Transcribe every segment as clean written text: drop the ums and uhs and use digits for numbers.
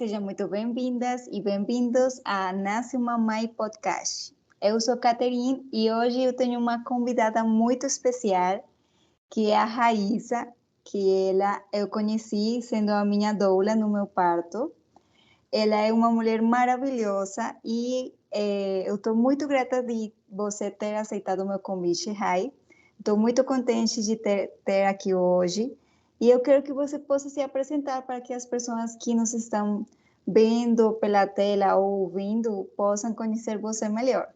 Sejam muito bem-vindas e bem-vindos a Nasce uma Mãe Podcast. Eu sou Caterine e hoje eu tenho uma convidada muito especial, que é a Raíssa, que eu conheci sendo a minha doula no meu parto. Ela é uma mulher maravilhosa e eu estou muito grata de você ter aceitado o meu convite, Rai. Estou muito contente de ter aqui hoje. E eu quero que você possa se apresentar para que as pessoas que nos estão vendo pela tela ou ouvindo possam conhecer você melhor.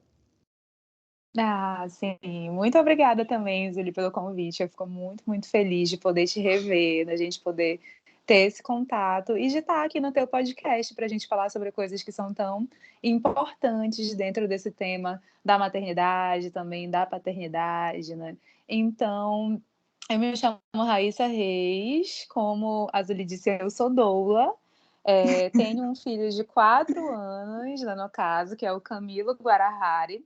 Ah, sim. Muito obrigada também, Zuli, pelo convite. Eu fico muito feliz de poder te rever, da gente poder ter esse contato e de estar aqui no teu podcast para a gente falar sobre coisas que são tão importantes dentro desse tema da maternidade, também da paternidade, né? Então, eu me chamo Raíssa Reis, como a Zuli disse, eu sou doula. Tenho um filho de 4 anos, né, no caso, que é o Camilo Guarahari.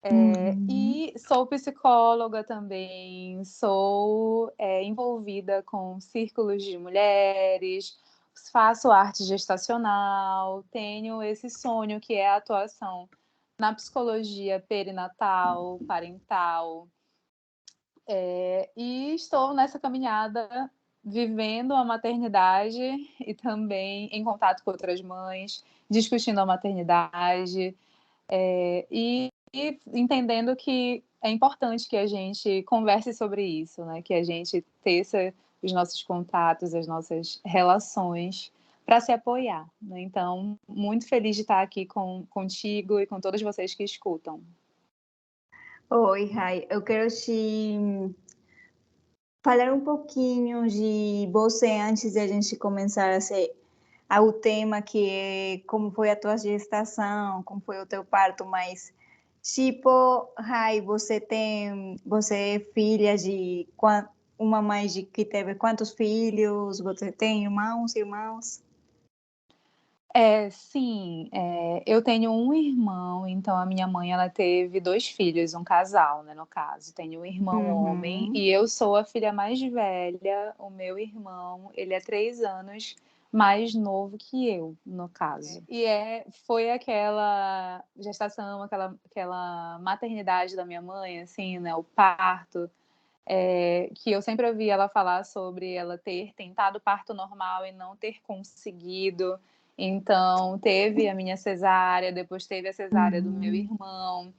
Uhum. E sou psicóloga também, sou envolvida com círculos de mulheres, faço arte gestacional, tenho esse sonho que é a atuação na psicologia perinatal, parental, e estou nessa caminhada vivendo a maternidade e também em contato com outras mães, discutindo a maternidade, e entendendo que é importante que a gente converse sobre isso, né? Que a gente teça os nossos contatos, as nossas relações para se apoiar, né? Então, muito feliz de estar aqui contigo e com todos vocês que escutam. Oi, Rai. Eu quero te falar um pouquinho de você antes de a gente começar ao tema que é como foi a tua gestação, como foi o teu parto, mas tipo, Rai, você é filha de uma mãe que teve quantos filhos? Você tem irmãos? Sim, eu tenho um irmão, então a minha mãe ela teve 2 filhos, um casal, né, no caso. Tenho um irmão homem Uhum. e eu sou a filha mais velha. O meu irmão, ele é 3 anos mais novo que eu, no caso. E foi aquela gestação, aquela maternidade da minha mãe, assim, né, o parto, que eu sempre ouvi ela falar sobre ela ter tentado parto normal e não ter conseguido. Então, teve a minha cesárea, depois teve a cesárea do meu Uhum. irmão.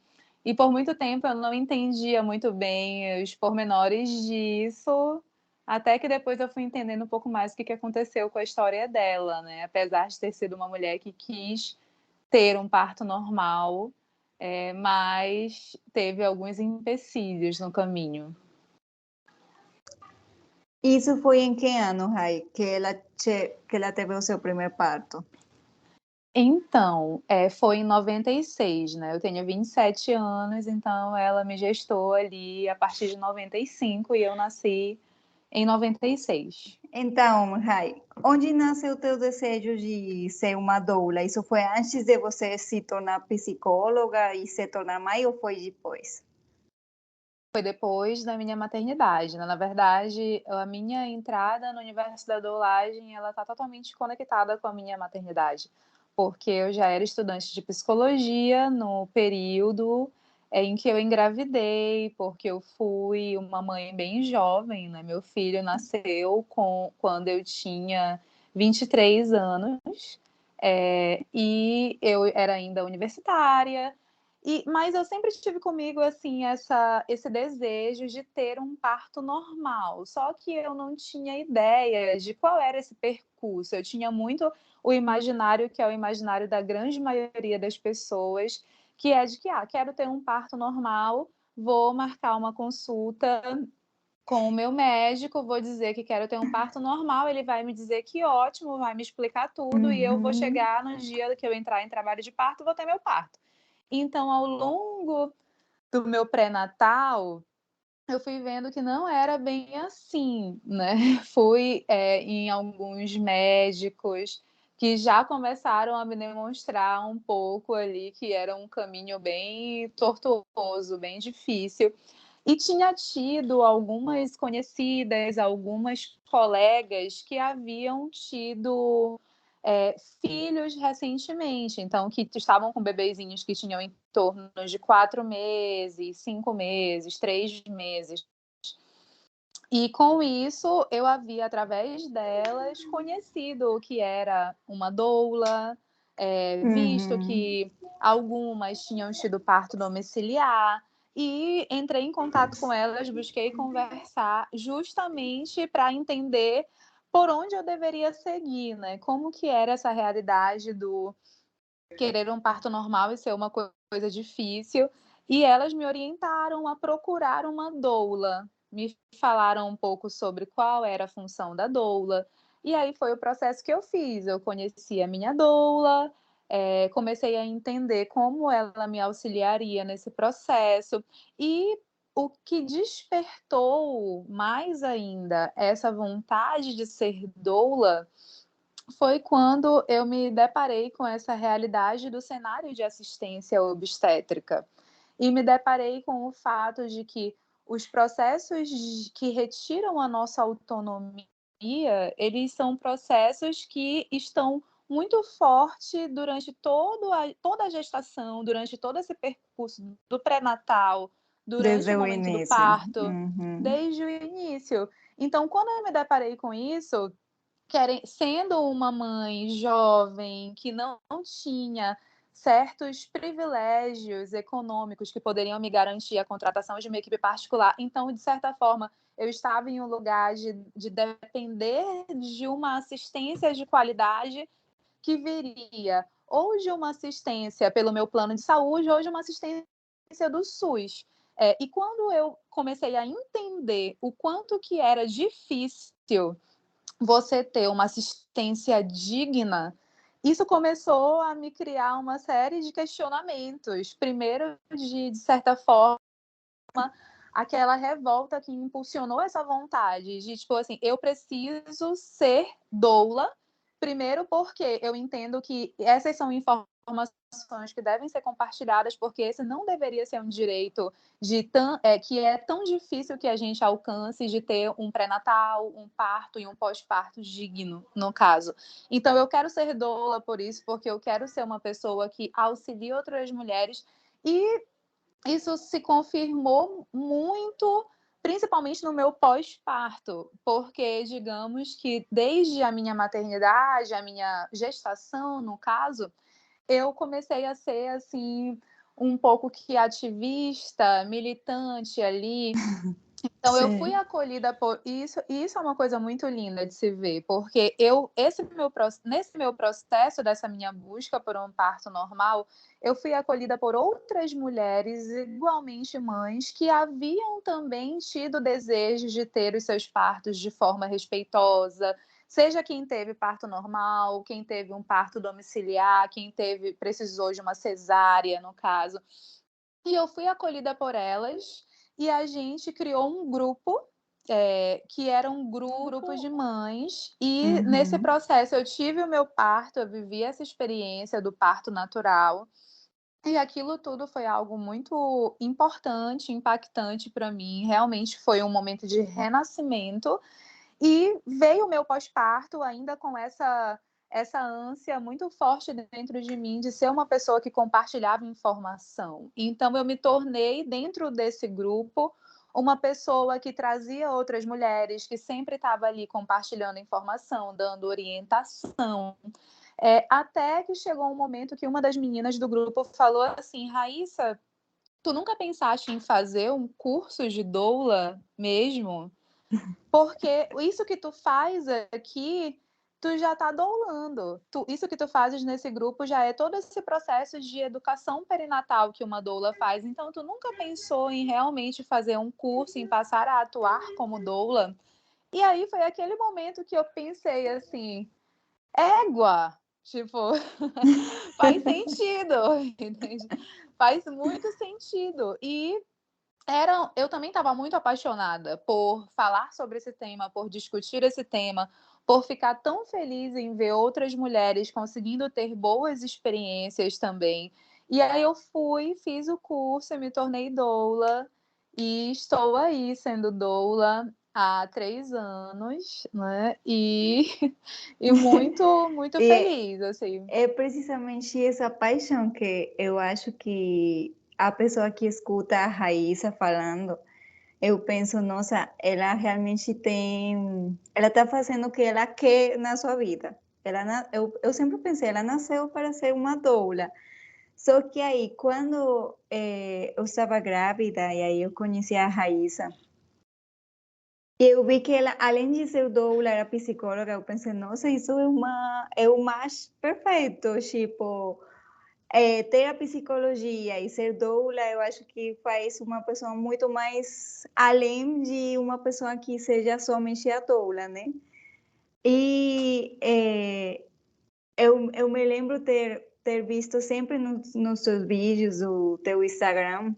E por muito tempo eu não entendia muito bem os pormenores disso, até que depois eu fui entendendo um pouco mais o que aconteceu com a história dela, né? Apesar de ter sido uma mulher que quis ter um parto normal, mas teve alguns empecilhos no caminho. Isso foi em que ano, Rai, que ela teve o seu primeiro parto? Então, foi em 96, né, eu tenho 27 anos, então ela me gestou ali a partir de 95 e eu nasci em 96. Então, Rai, onde nasceu o teu desejo de ser uma doula? Isso foi antes de você se tornar psicóloga e se tornar mãe ou foi depois? Foi depois da minha maternidade, né, na verdade, a minha entrada no universo da doulagem, ela está totalmente conectada com a minha maternidade, porque eu já era estudante de psicologia no período em que eu engravidei, porque eu fui uma mãe bem jovem, né, meu filho nasceu quando eu tinha 23 anos, e eu era ainda universitária, mas eu sempre tive comigo assim esse desejo de ter um parto normal, só que eu não tinha ideia de qual era esse percurso. Eu tinha muito o imaginário, que é o imaginário da grande maioria das pessoas, que é de que quero ter um parto normal, vou marcar uma consulta com o meu médico, vou dizer que quero ter um parto normal, ele vai me dizer que ótimo, vai me explicar tudo e eu vou Uhum. chegar no dia que eu entrar em trabalho de parto, vou ter meu parto. Então, ao longo do meu pré-natal, eu fui vendo que não era bem assim, né? Fui em alguns médicos que já começaram a me demonstrar um pouco ali que era um caminho bem tortuoso, bem difícil. E tinha tido algumas conhecidas, algumas colegas que haviam tido filhos recentemente, então que estavam com bebezinhos que tinham em torno de 4 meses, 5 meses, 3 meses. E com isso, eu havia, através delas, conhecido o que era uma doula, visto que algumas tinham tido parto domiciliar, e entrei em contato com elas, busquei conversar justamente para entender por onde eu deveria seguir, né? Como que era essa realidade do querer um parto normal e ser uma coisa difícil. E elas me orientaram a procurar uma doula. Me falaram um pouco sobre qual era a função da doula. E aí foi o processo que eu fiz. Eu conheci a minha doula, comecei a entender como ela me auxiliaria nesse processo. E o que despertou mais ainda essa vontade de ser doula foi quando eu me deparei com essa realidade do cenário de assistência obstétrica e me deparei com o fato de que os processos que retiram a nossa autonomia, eles são processos que estão muito forte durante toda a gestação, durante todo esse percurso do pré-natal, durante Desde o o momento do início. parto, desde o início. Então, quando eu me deparei com isso, sendo uma mãe jovem que não tinha certos privilégios econômicos que poderiam me garantir a contratação de uma equipe particular, então, de certa forma, eu estava em um lugar de depender de uma assistência de qualidade que viria ou de uma assistência pelo meu plano de saúde ou de uma assistência do SUS. E quando eu comecei a entender o quanto que era difícil você ter uma assistência digna, isso começou a me criar uma série de questionamentos. Primeiro, de certa forma, aquela revolta que impulsionou essa vontade de, tipo assim, eu preciso ser doula, primeiro porque eu entendo que essas são informações que devem ser compartilhadas, porque esse não deveria ser um direito que é tão difícil que a gente alcance de ter um pré-natal, um parto e um pós-parto digno, no caso. Então, eu quero ser doula por isso, porque eu quero ser uma pessoa que auxilie outras mulheres e isso se confirmou muito, principalmente no meu pós-parto, porque digamos que desde a minha maternidade, a minha gestação, no caso, eu comecei a ser assim um pouco que ativista, militante ali. Então, eu fui acolhida por isso, e isso é uma coisa muito linda de se ver, porque nesse meu processo dessa minha busca por um parto normal, eu fui acolhida por outras mulheres igualmente mães que haviam também tido desejos de ter os seus partos de forma respeitosa, seja quem teve parto normal, quem teve um parto domiciliar, precisou de uma cesárea, no caso. E eu fui acolhida por elas e a gente criou um grupo, que era um grupo de mães. E nesse processo eu tive o meu parto, eu vivi essa experiência do parto natural. E aquilo tudo foi algo muito importante, impactante para mim. Realmente foi um momento de renascimento. E veio o meu pós-parto ainda com essa ânsia muito forte dentro de mim de ser uma pessoa que compartilhava informação. Então, eu me tornei, dentro desse grupo, uma pessoa que trazia outras mulheres, que sempre estava ali compartilhando informação, dando orientação. Até que chegou um momento que uma das meninas do grupo falou assim: Raíssa, tu nunca pensaste em fazer um curso de doula mesmo? Porque isso que tu faz aqui, tu já está doulando. Isso que tu fazes nesse grupo já é todo esse processo de educação perinatal que uma doula faz. Então, tu nunca pensou em realmente fazer um curso, em passar a atuar como doula? E aí foi aquele momento que eu pensei assim, égua, tipo, faz sentido, entende? Faz muito sentido. E eu também estava muito apaixonada por falar sobre esse tema, por discutir esse tema, por ficar tão feliz em ver outras mulheres conseguindo ter boas experiências também. E aí eu fiz o curso, me tornei doula e estou aí sendo doula. há 3 anos, né, e e muito, muito E feliz, assim. é precisamente essa paixão que eu acho que a pessoa que escuta a Raíssa falando, eu penso, nossa, ela realmente tem, ela está fazendo o que ela quer na sua vida. Eu sempre pensei, ela nasceu para ser uma doula. Só que aí, quando eu estava grávida, e aí eu conheci a Raíssa, eu vi que ela, além de ser doula, era psicóloga. Eu pensei, nossa, isso é o mais perfeito, tipo, ter a psicologia e ser doula, eu acho que faz uma pessoa muito mais além de uma pessoa que seja somente a doula, né? E eu me lembro ter visto sempre nos seus vídeos, o teu Instagram,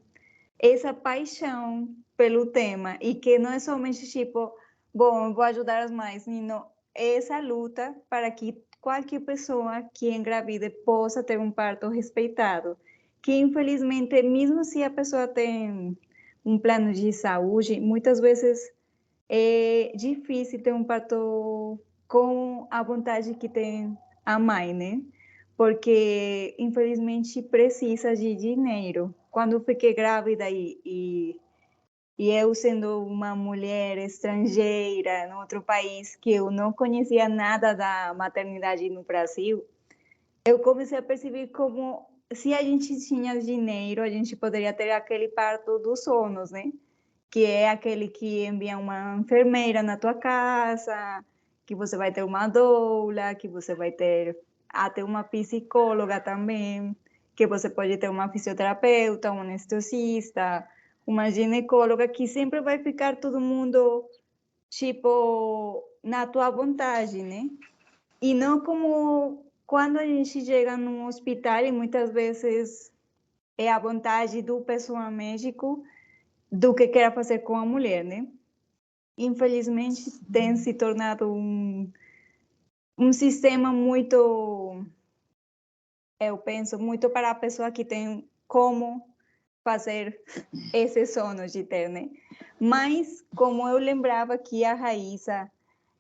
essa paixão pelo tema e que não é somente tipo, bom, eu vou ajudar as mães, não, é essa luta para que qualquer pessoa que engravide possa ter um parto respeitado, que infelizmente, mesmo se a pessoa tem um plano de saúde, muitas vezes é difícil ter um parto com a vontade que tem a mãe, né? Porque, infelizmente, precisa de dinheiro. Quando eu fiquei grávida e eu sendo uma mulher estrangeira em outro país, que eu não conhecia nada da maternidade no Brasil, eu comecei a perceber como se a gente tinha dinheiro, a gente poderia ter aquele parto dos sonhos, né? Que é aquele que envia uma enfermeira na tua casa, que você vai ter uma doula, que você vai ter até uma psicóloga também, que você pode ter uma fisioterapeuta, um anestesista, uma ginecóloga, que sempre vai ficar todo mundo, tipo, na tua vontade, né? E não como quando a gente chega num hospital e muitas vezes é a vontade do pessoal médico do que quer fazer com a mulher, né? Infelizmente, tem se tornado um sistema muito, eu penso, muito para a pessoa que tem como fazer esse sonho de ter, né? Mas, como eu lembrava que a Raíssa,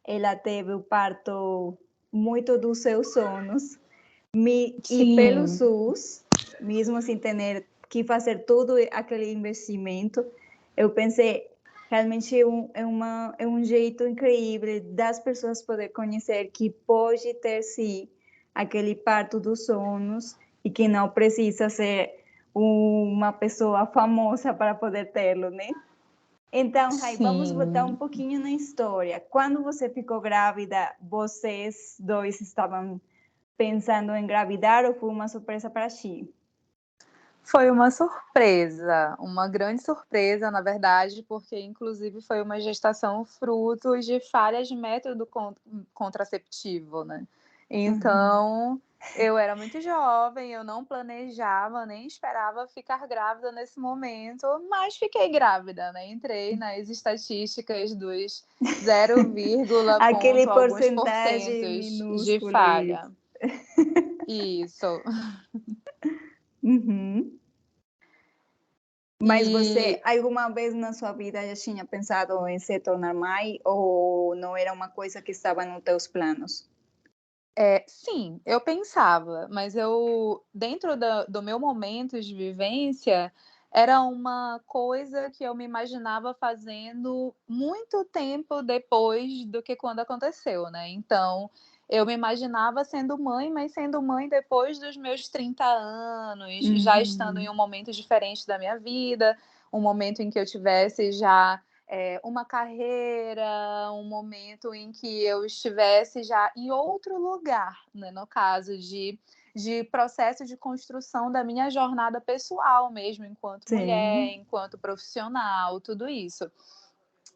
ela teve o parto muito dos seus sonhos, e pelo Sim, SUS, mesmo sem ter que fazer todo aquele investimento, eu pensei, realmente é um jeito incrível das pessoas poder conhecer que pode ter, sim, aquele parto dos sonhos e que não precisa ser uma pessoa famosa para poder tê-lo, né? Então, Rai, vamos voltar um sim. pouquinho na história. Quando você ficou grávida, vocês dois estavam pensando em engravidar ou foi uma surpresa para ti? Foi uma surpresa, uma grande surpresa, na verdade, porque inclusive foi uma gestação fruto de falhas de método contraceptivo, né. Uhum. Então, eu era muito jovem, eu não planejava, nem esperava ficar grávida nesse momento, mas fiquei grávida, né, entrei nas estatísticas dos 0, Aquele ponto alguns porcentagem porcentos de minúsculo, isso. falha. Isso. Uhum. Mas você, E alguma vez na sua vida já tinha pensado em se tornar mãe ou não era uma coisa que estava nos teus planos? Sim, eu pensava, mas eu dentro da do meu momento de vivência, era uma coisa que eu me imaginava fazendo muito tempo depois do que quando aconteceu, né. Então, eu me imaginava sendo mãe, mas sendo mãe depois dos meus 30 anos, já estando em Uhum. um momento diferente da minha vida, um momento em que eu tivesse já uma carreira, um momento em que eu estivesse já em outro lugar, né, no caso de processo de construção da minha jornada pessoal mesmo, enquanto mulher, Sim. enquanto profissional, tudo isso.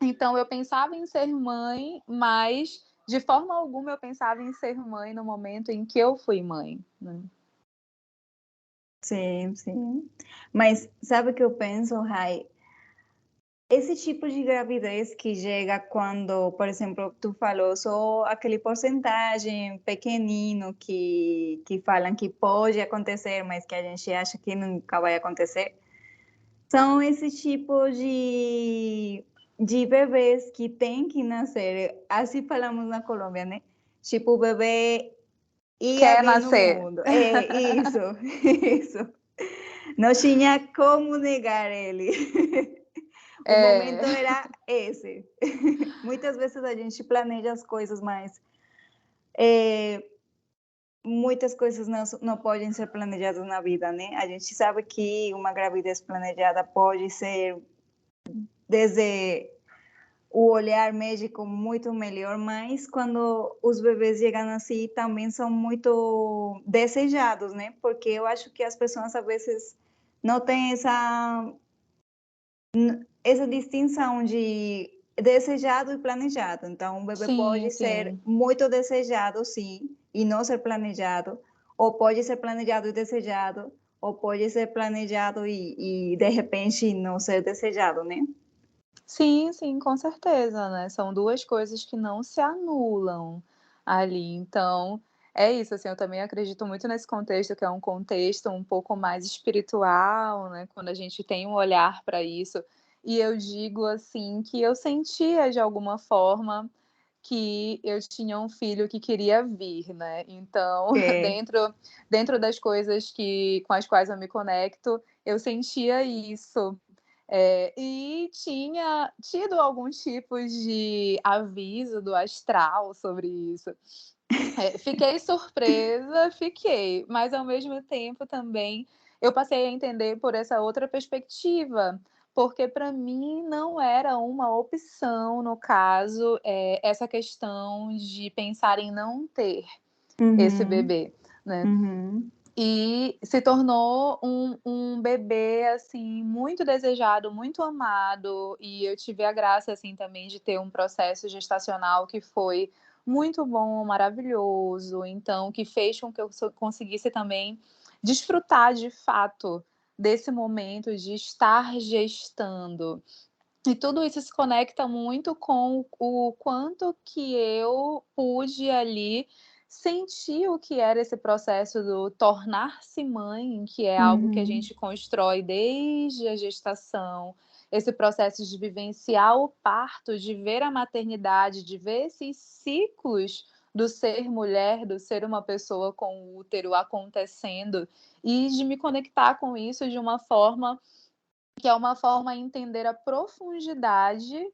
Então eu pensava em ser mãe, mas de forma alguma eu pensava em ser mãe no momento em que eu fui mãe, né. Sim, sim. Mas sabe o que eu penso, Rai? Esse tipo de gravidez que chega quando, por exemplo, tu falou só aquele porcentagem pequenino que falam que pode acontecer, mas que a gente acha que nunca vai acontecer, são esse tipo de bebês que têm que nascer, assim falamos na Colômbia, né? Tipo, o bebê ia Quer vir no nascer. mundo. É, isso, isso. Não tinha como negar ele. O É, momento era esse. Muitas vezes a gente planeja as coisas, mas muitas coisas não podem ser planejadas na vida, né? A gente sabe que uma gravidez planejada pode ser desde o olhar médico muito melhor, mas quando os bebês chegam assim, também são muito desejados, né? Porque eu acho que as pessoas às vezes não têm essa distinção de desejado e planejado. Então, um bebê sim, pode ser sim. muito desejado, sim, e não ser planejado, ou pode ser planejado e desejado, ou pode ser planejado e de repente não ser desejado, né? Sim, sim, com certeza, né, são 2 coisas que não se anulam ali, então, é isso, assim, eu também acredito muito nesse contexto, que é um contexto um pouco mais espiritual, né, quando a gente tem um olhar para isso, e eu digo, assim, que eu sentia de alguma forma que eu tinha um filho que queria vir, né, então É. dentro das coisas com as quais eu me conecto, eu sentia isso. E tinha tido algum tipo de aviso do astral sobre isso. Fiquei surpresa, fiquei, mas ao mesmo tempo também eu passei a entender por essa outra perspectiva, porque para mim não era uma opção, no caso, essa questão de pensar em não ter esse Uhum, bebê, né. uhum, E se tornou um bebê, assim, muito desejado, muito amado, e eu tive a graça, assim, também de ter um processo gestacional que foi muito bom, maravilhoso, então que fez com que eu conseguisse também desfrutar de fato desse momento de estar gestando. E tudo isso se conecta muito com o quanto que eu pude ali sentir o que era esse processo do tornar-se mãe, que é algo que a uhum, gente constrói desde a gestação, esse processo de vivenciar o parto, de ver a maternidade, de ver esses ciclos do ser mulher, do ser uma pessoa com útero acontecendo, e de me conectar com isso de uma forma que é uma forma a entender a profundidade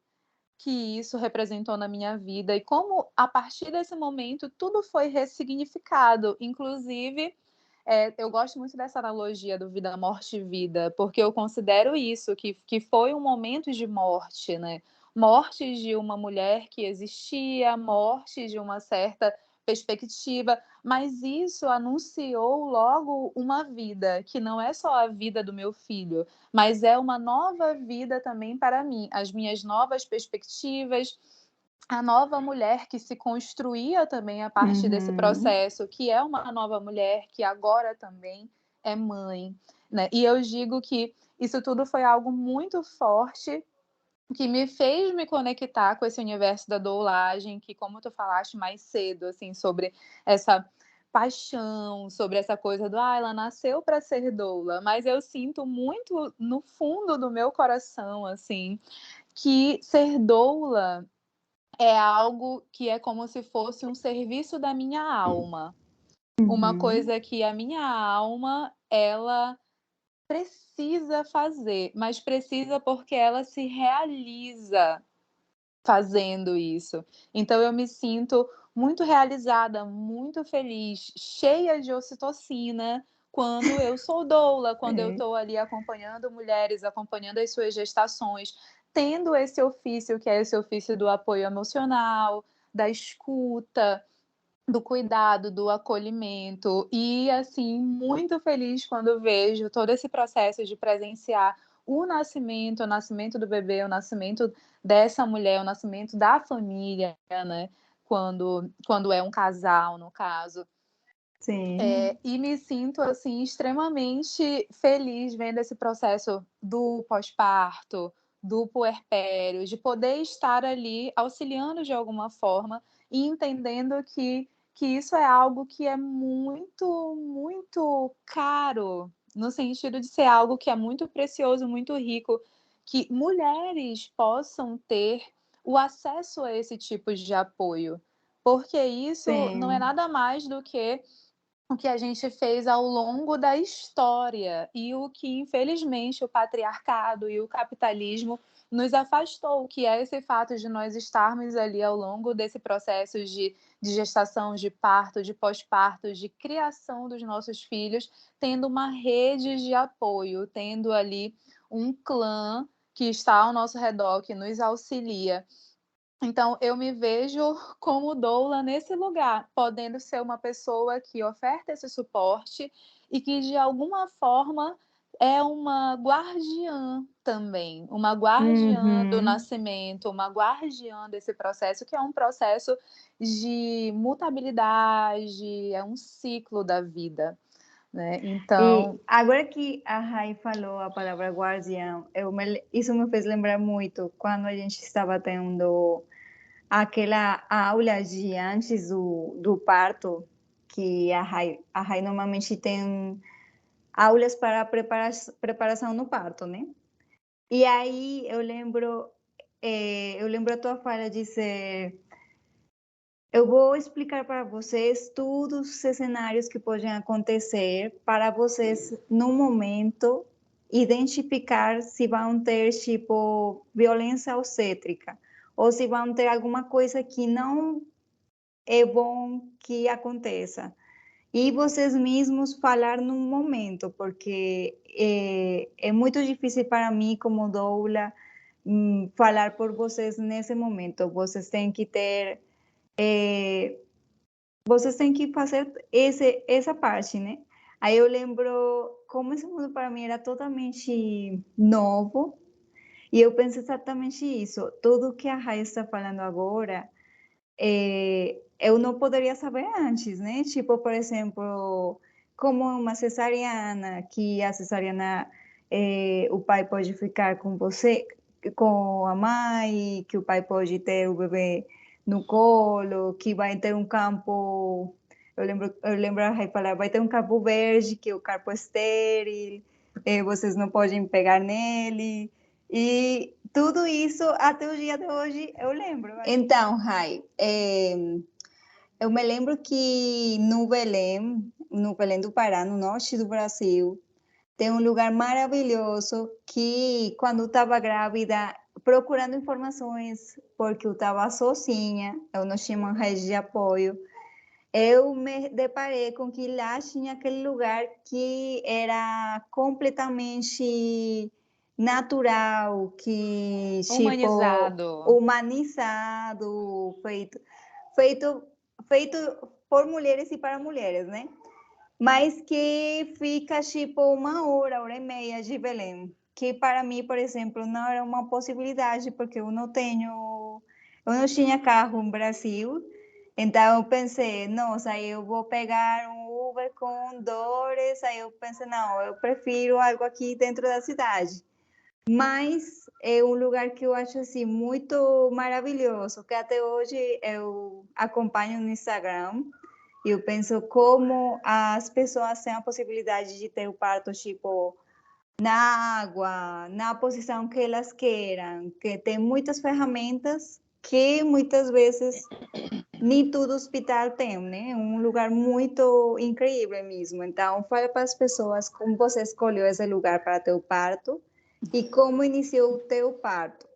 que isso representou na minha vida e como, a partir desse momento, tudo foi ressignificado. Inclusive, eu gosto muito dessa analogia do vida, morte e vida, porque eu considero isso, que foi um momento de morte, né? Morte de uma mulher que existia, morte de uma certa perspectiva, mas isso anunciou logo uma vida, que não é só a vida do meu filho, mas é uma nova vida também para mim, as minhas novas perspectivas, a nova mulher que se construía também a partir desse uhum. processo, que é uma nova mulher que agora também é mãe, né? E eu digo que isso tudo foi algo muito forte que me fez me conectar com esse universo da doulagem, que como tu falaste mais cedo, assim, sobre essa paixão, sobre essa coisa do: "Ah, ela nasceu para ser doula", mas eu sinto muito no fundo do meu coração, assim, que ser doula é algo que é como se fosse um serviço da minha alma, uma Uhum, coisa que a minha alma, ela precisa fazer, mas precisa porque ela se realiza fazendo isso. Então eu me sinto muito realizada, muito feliz, cheia de ocitocina quando eu sou doula, quando eu é. estou ali acompanhando mulheres, acompanhando as suas gestações, tendo esse ofício que é esse ofício do apoio emocional, da escuta, do cuidado, do acolhimento e, assim, muito feliz quando vejo todo esse processo de presenciar o nascimento do bebê, o nascimento dessa mulher, o nascimento da família, né, quando é um casal, no caso. Sim. E me sinto, assim, extremamente feliz vendo esse processo do pós-parto, do puerpério, de poder estar ali auxiliando de alguma forma e entendendo que isso é algo que é muito, muito caro, no sentido de ser algo que é muito precioso, muito rico, que mulheres possam ter o acesso a esse tipo de apoio, porque isso não é Sim, nada mais do que o que a gente fez ao longo da história e o que, infelizmente, o patriarcado e o capitalismo nos afastou, que é esse fato de nós estarmos ali ao longo desse processo de gestação, de parto, de pós-parto, de criação dos nossos filhos, tendo uma rede de apoio, tendo ali um clã que está ao nosso redor, que nos auxilia. Então, eu me vejo como doula nesse lugar, podendo ser uma pessoa que oferta esse suporte e que, de alguma forma, é uma guardiã também, uma guardiã do uhum. nascimento, uma guardiã desse processo, que é um processo de mutabilidade, é um ciclo da vida, né? E Então, agora que a Rai falou a palavra guardião, isso me fez lembrar muito quando a gente estava tendo aquela aula de antes do parto, que a Rai normalmente tem aulas para preparação no parto, né? E aí eu lembro a tua fala de dizer, eu vou explicar para vocês todos os cenários que podem acontecer para vocês, no momento, identificar se vão ter, tipo, violência obstétrica ou se vão ter alguma coisa que não é bom que aconteça. E vocês mesmos falar no momento, porque é muito difícil para mim, como doula, falar por vocês nesse momento. É, vocês têm que fazer essa parte, né? Aí eu lembro como esse mundo para mim era totalmente novo, e eu penso exatamente isso. Tudo que a Rai está falando agora, eu não poderia saber antes, né? Tipo, por exemplo, como uma cesariana, que a cesariana, o pai pode ficar com você, com a mãe, que o pai pode ter o bebê no colo, que vai ter um campo, eu lembro a Rai falar, vai ter um campo verde, que é o campo estéril, vocês não podem pegar nele, e tudo isso até o dia de hoje eu lembro. Então, Rai, eu me lembro que no Belém do Pará, no norte do Brasil, tem um lugar maravilhoso que, quando eu estava grávida, procurando informações, porque eu estava sozinha, eu não tinha uma rede de apoio, eu me deparei com que lá tinha aquele lugar que era completamente natural, que tipo humanizado. humanizado, feito, feito por mulheres e para mulheres, né? Mas que fica tipo uma hora e meia de Belém, que para mim, por exemplo, não era uma possibilidade, porque eu não tinha carro no Brasil, então eu pensei, nossa, aí eu vou pegar um Uber com dores, aí eu pensei, não, eu prefiro algo aqui dentro da cidade. Mas é um lugar que eu acho assim muito maravilhoso, que até hoje eu acompanho no Instagram e eu penso como as pessoas têm a possibilidade de ter o parto tipo na água, na posição que elas queiram, que tem muitas ferramentas que muitas vezes nem todo hospital tem, né? Um lugar muito incrível mesmo. Então, fala para as pessoas como você escolheu esse lugar para teu parto e como iniciou o teu parto.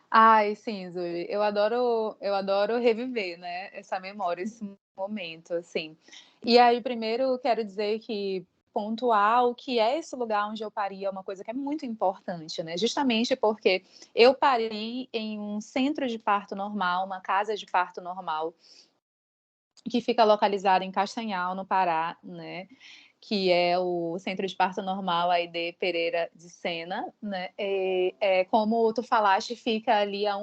Ai, sim, Zuri, eu adoro reviver, né, essa memória, esse momento, assim. E aí, primeiro, eu quero dizer que pontuar o que é esse lugar onde eu pari é uma coisa que é muito importante, né, justamente porque eu parei em um centro de parto normal, uma casa de parto normal, que fica localizada em Castanhal, no Pará, né, que é o Centro de Parto Normal Aide Pereira de Sena, né? Como tu falaste, fica ali a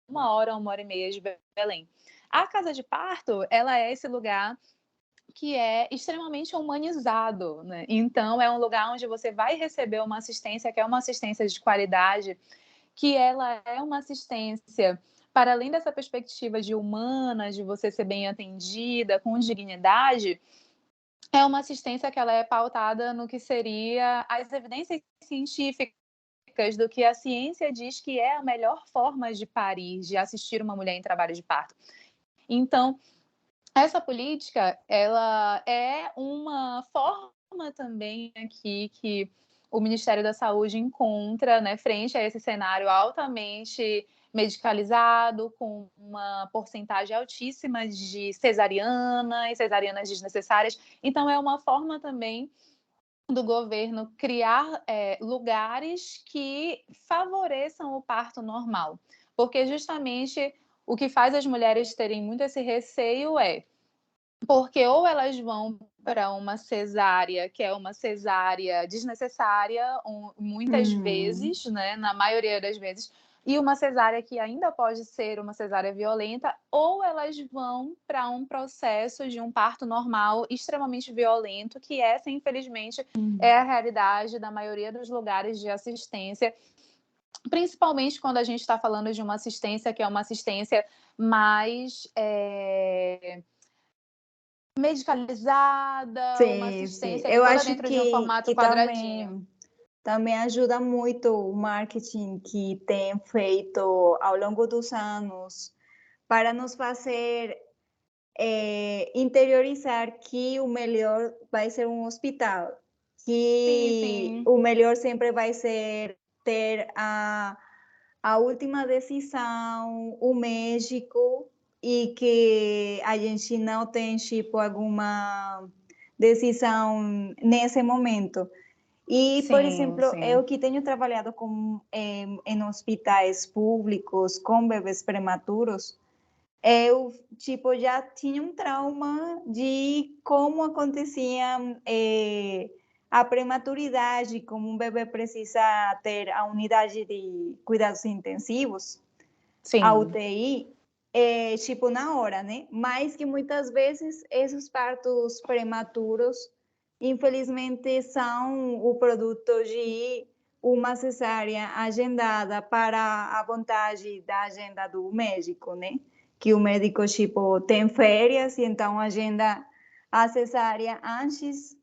uma hora e meia de Belém. A casa de parto, ela é esse lugar que é extremamente humanizado, né? Então, é um lugar onde você vai receber uma assistência que é uma assistência de qualidade, que ela é uma assistência para além dessa perspectiva de humana, de você ser bem atendida, com dignidade, é uma assistência que ela é pautada no que seria as evidências científicas do que a ciência diz que é a melhor forma de parir, de assistir uma mulher em trabalho de parto. Então, essa política, ela é uma forma também aqui que o Ministério da Saúde encontra, né, frente a esse cenário altamente medicalizado, com uma porcentagem altíssima de cesarianas, cesarianas desnecessárias. Então, é uma forma também do governo criar lugares que favoreçam o parto normal. Porque justamente o que faz as mulheres terem muito esse receio porque ou elas vão para uma cesárea, que é uma cesárea desnecessária, muitas vezes, né, na maioria das vezes, e uma cesárea que ainda pode ser uma cesárea violenta, ou elas vão para um processo de um parto normal extremamente violento, que essa, infelizmente, é a realidade da maioria dos lugares de assistência, principalmente quando a gente está falando de uma assistência que é uma assistência mais medicalizada, uma Sim, sim. assistência Eu toda acho dentro de um formato que quadradinho. também ajuda muito o marketing que tem feito ao longo dos anos para nos fazer interiorizar que o melhor vai ser um hospital, Sim, que sim. o melhor sempre vai ser ter a última decisão, o médico, e que a gente não tem, tipo, alguma decisão nesse momento. E, por Sim, exemplo, sim. eu que tenho trabalhado em hospitais públicos com bebês prematuros, eu, tipo, já tinha um trauma de como acontecia a prematuridade, como um bebê precisa ter a unidade de cuidados intensivos, a Sim. UTI, tipo, na hora, né? Mas que muitas vezes esses partos prematuros, infelizmente, são o produto de uma cesárea agendada para a vontade da agenda do médico, né? Que o médico, tipo, tem férias e então agenda a cesárea antes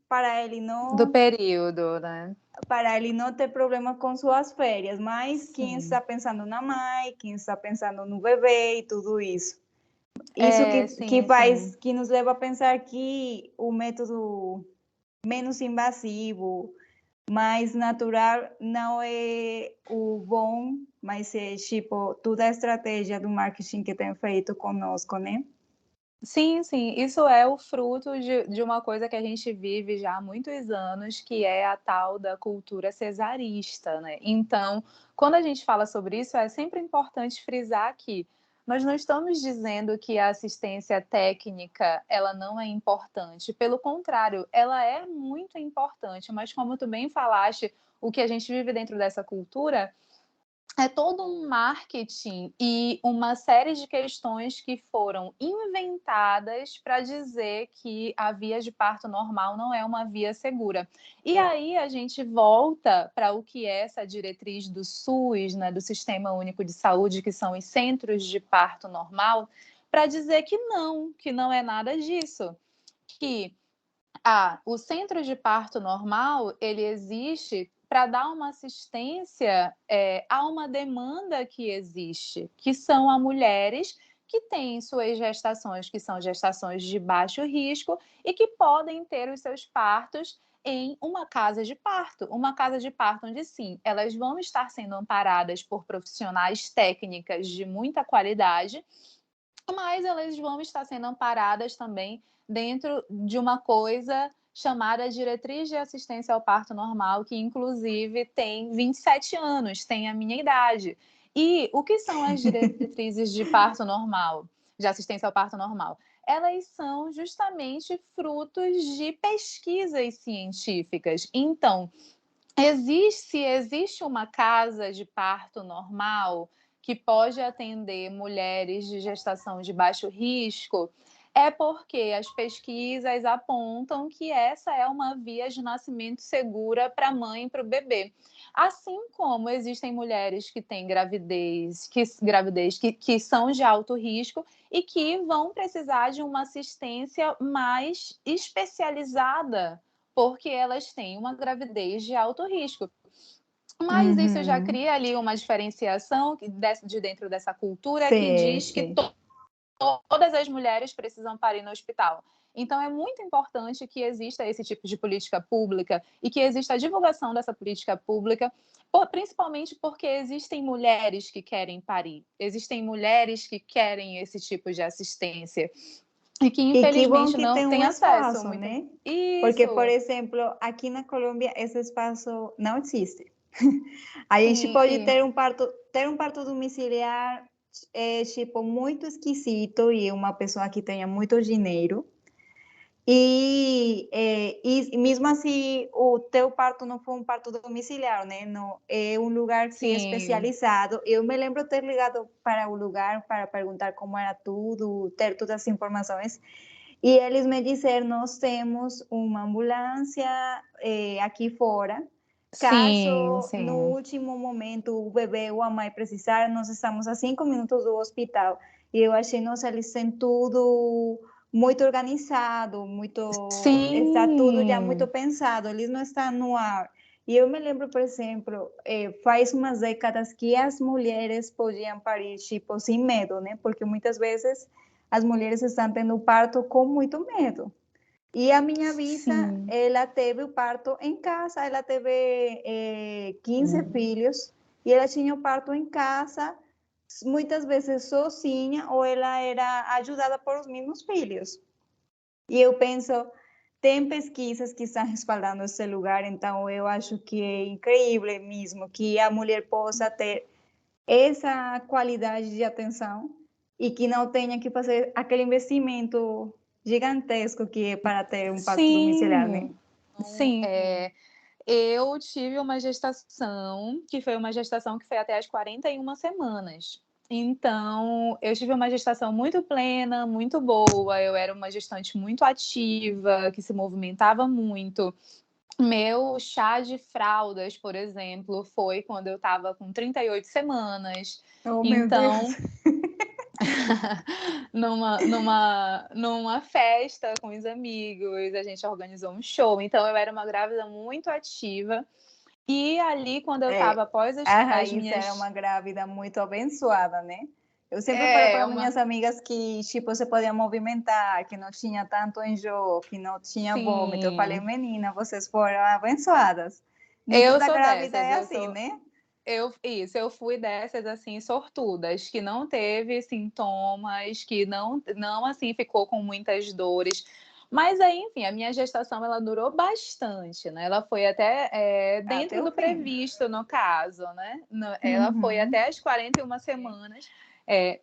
Do período, né? para ele não ter problema com suas férias, mas quem Sim. está pensando na mãe, quem está pensando no bebê e tudo isso. Isso que Sim, sim. faz, que nos leva a pensar que o método menos invasivo, mais natural, não é o bom, mas é tipo toda a estratégia do marketing que tem feito conosco, né? Sim, sim. Isso é o fruto de uma coisa que a gente vive já há muitos anos, que é a tal da cultura cesarista, né? Então, quando a gente fala sobre isso, é sempre importante frisar que nós não estamos dizendo que a assistência técnica ela não é importante. Pelo contrário, ela é muito importante, mas como tu bem falaste, o que a gente vive dentro dessa cultura é todo um marketing e uma série de questões que foram inventadas para dizer que a via de parto normal não é uma via segura. E aí a gente volta para o que é essa diretriz do SUS, né, do Sistema Único de Saúde, que são os centros de parto normal, para dizer que não é nada disso. Que o centro de parto normal, ele existe para dar uma assistência a uma demanda que existe, que são a mulheres que têm suas gestações, que são gestações de baixo risco e que podem ter os seus partos em uma casa de parto. Uma casa de parto onde, sim, elas vão estar sendo amparadas por profissionais técnicas de muita qualidade, mas elas vão estar sendo amparadas também dentro de uma coisa chamada Diretriz de Assistência ao Parto Normal, que inclusive tem 27 anos, tem a minha idade. E o que são as diretrizes de parto normal, de assistência ao parto normal? Elas são justamente frutos de pesquisas científicas. Então, se existe uma casa de parto normal que pode atender mulheres de gestação de baixo risco, é porque as pesquisas apontam que essa é uma via de nascimento segura para a mãe e para o bebê. Assim como existem mulheres que têm que são de alto risco e que vão precisar de uma assistência mais especializada porque elas têm uma gravidez de alto risco. Mas isso já cria ali uma diferenciação de dentro dessa cultura que Sim, diz que sim. todas as mulheres precisam parir no hospital. Então, é muito importante que exista esse tipo de política pública e que exista a divulgação dessa política pública, principalmente porque existem mulheres que querem parir, existem mulheres que querem esse tipo de assistência e que, E que bom infelizmente, que não tem um têm acesso. espaço, né? Porque, por Isso! exemplo, aqui na Colômbia esse espaço não existe. A gente Sim, pode ter um parto domiciliar tipo muito esquisito e uma pessoa que tenha muito dinheiro. E mesmo assim, o teu parto não foi um parto domiciliar, né? Não, é um lugar que é sim, especializado. Eu me lembro ter ligado para o lugar para perguntar como era tudo, ter todas as informações. E eles me disseram, nós temos uma ambulância aqui fora. sim, Caso no sim. último momento o bebê ou a mãe precisar, nós estamos a 5 minutos do hospital. E eu achei, nossa, eles têm tudo muito organizado, muito, está tudo já muito Sim, pensado, eles não estão no ar. E eu me lembro, por exemplo, faz umas décadas que as mulheres podiam parir, tipo, sem medo, né? Porque muitas vezes as mulheres estão tendo parto com muito medo. E a minha bisa, sim. ela teve o parto em casa, ela teve 15 filhos, e ela tinha o parto em casa, muitas vezes sozinha, ou ela era ajudada por os mesmos filhos. E eu penso, tem pesquisas que estão respaldando esse lugar, então eu acho que é incrível mesmo que a mulher possa ter essa qualidade de atenção e que não tenha que fazer aquele investimento gigantesco que é para ter um parto domiciliar, né? Sim, sim. Eu tive uma gestação, que foi uma gestação que foi até as 41 semanas. Então, eu tive uma gestação muito plena, muito boa. Eu era uma gestante muito ativa, que se movimentava muito. Meu chá de fraldas, por exemplo, foi quando eu estava com 38 semanas. Oh, meu Deus! Então, numa festa com os amigos, a gente organizou um show. Então, eu era uma grávida muito ativa. E ali, quando eu É, estava após a as Raíssa era minhas. uma grávida muito abençoada, né? Eu sempre falo É, para uma. minhas amigas que, tipo, você podia movimentar, que não tinha tanto enjoo, que não tinha vômito. Eu falei, Sim, menina, vocês foram abençoadas. Nem eu toda sou grávida dessas. é assim, né? Eu fui dessas assim sortudas, que não teve sintomas, que não assim ficou com muitas dores. Mas aí, enfim, a minha gestação ela durou bastante, né? Ela foi até Até dentro o do fim. previsto, no caso, né? Ela foi Uhum. até as 41 semanas.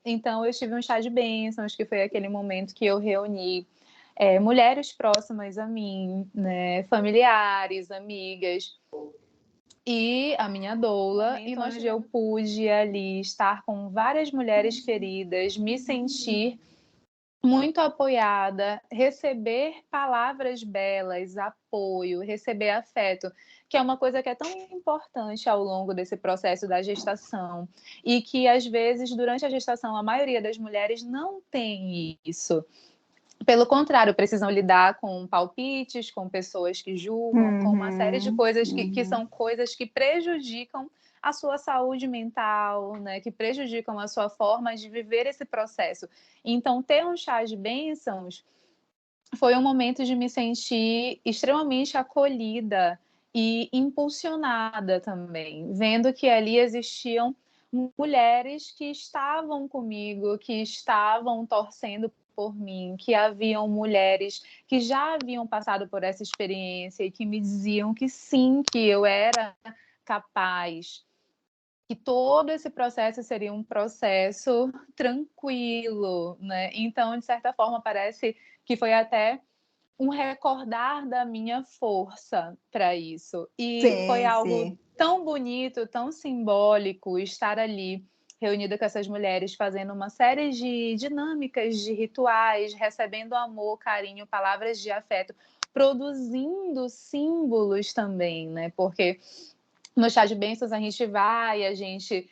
Então, eu tive um chá de bênçãos, que foi aquele momento que eu reuni mulheres próximas a mim, né? Familiares, amigas e a minha doula, e Momento onde onde eu pude ali estar com várias mulheres queridas, me sentir muito apoiada, receber palavras belas, apoio, receber afeto, que é uma coisa que é tão importante ao longo desse processo da gestação e que às vezes durante a gestação a maioria das mulheres não tem isso. Pelo contrário, precisam lidar com palpites, com pessoas que julgam, com uma série de Uhum, coisas que uhum. são coisas que prejudicam a sua saúde mental, né? Que prejudicam a sua forma de viver esse processo. Então, ter um chá de bênçãos foi um momento de me sentir extremamente acolhida e impulsionada também, vendo que ali existiam mulheres que estavam comigo, que estavam torcendo por mim, que haviam mulheres que já haviam passado por essa experiência e que me diziam que sim, que eu era capaz, que todo esse processo seria um processo tranquilo, né? Então, de certa forma, parece que foi até um recordar da minha força para isso. E foi Sim, algo sim. tão bonito, tão simbólico estar ali reunida com essas mulheres, fazendo uma série de dinâmicas, de rituais, recebendo amor, carinho, palavras de afeto, produzindo símbolos também, né? Porque no chá de bênçãos a gente vai, a gente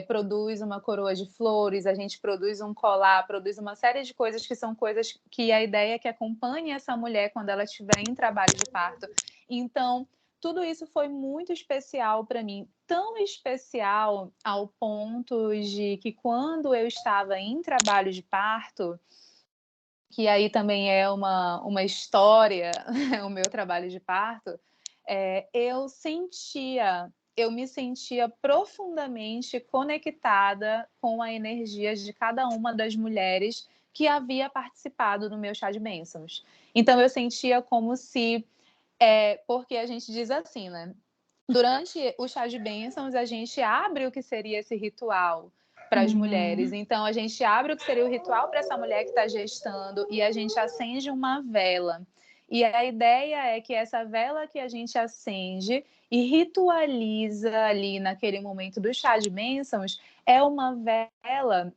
produz uma coroa de flores, a gente produz um colar, produz uma série de coisas que são coisas que a ideia é que acompanhe essa mulher quando ela estiver em trabalho de parto. Então, tudo isso foi muito especial para mim, tão especial ao ponto de que quando eu estava em trabalho de parto, que aí também é uma história, o meu trabalho de parto, eu me sentia profundamente conectada com a energia de cada uma das mulheres que havia participado do meu chá de bênçãos. Então eu sentia como se, porque a gente diz assim, né? Durante o chá de bênçãos, a gente abre o que seria esse ritual para as mulheres. Então, a gente abre o que seria o ritual para essa mulher que está gestando e a gente acende uma vela. E a ideia é que essa vela que a gente acende e ritualiza ali naquele momento do chá de bênçãos é uma vela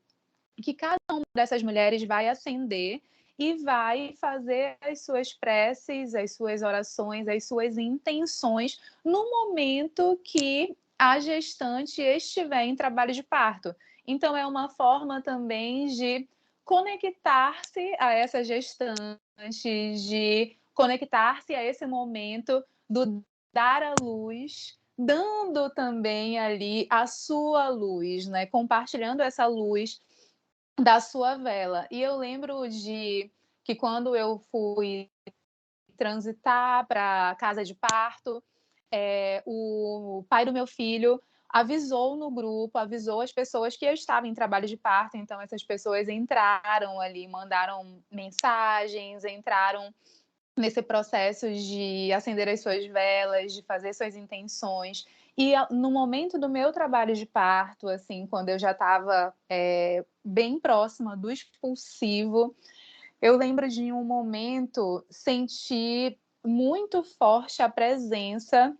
que cada uma dessas mulheres vai acender e vai fazer as suas preces, as suas orações, as suas intenções no momento que a gestante estiver em trabalho de parto. Então, é uma forma também de conectar-se a essa gestante, de conectar-se a esse momento do dar à luz, dando também ali a sua luz, né? Compartilhando essa luz da sua vela. E eu lembro de que quando eu fui transitar para casa de parto, o pai do meu filho avisou no grupo, avisou as pessoas que eu estava em trabalho de parto, então essas pessoas entraram ali, mandaram mensagens, entraram nesse processo de acender as suas velas, de fazer suas intenções. E no momento do meu trabalho de parto, assim, quando eu já estava bem próxima do expulsivo, eu lembro de um momento sentir muito forte a presença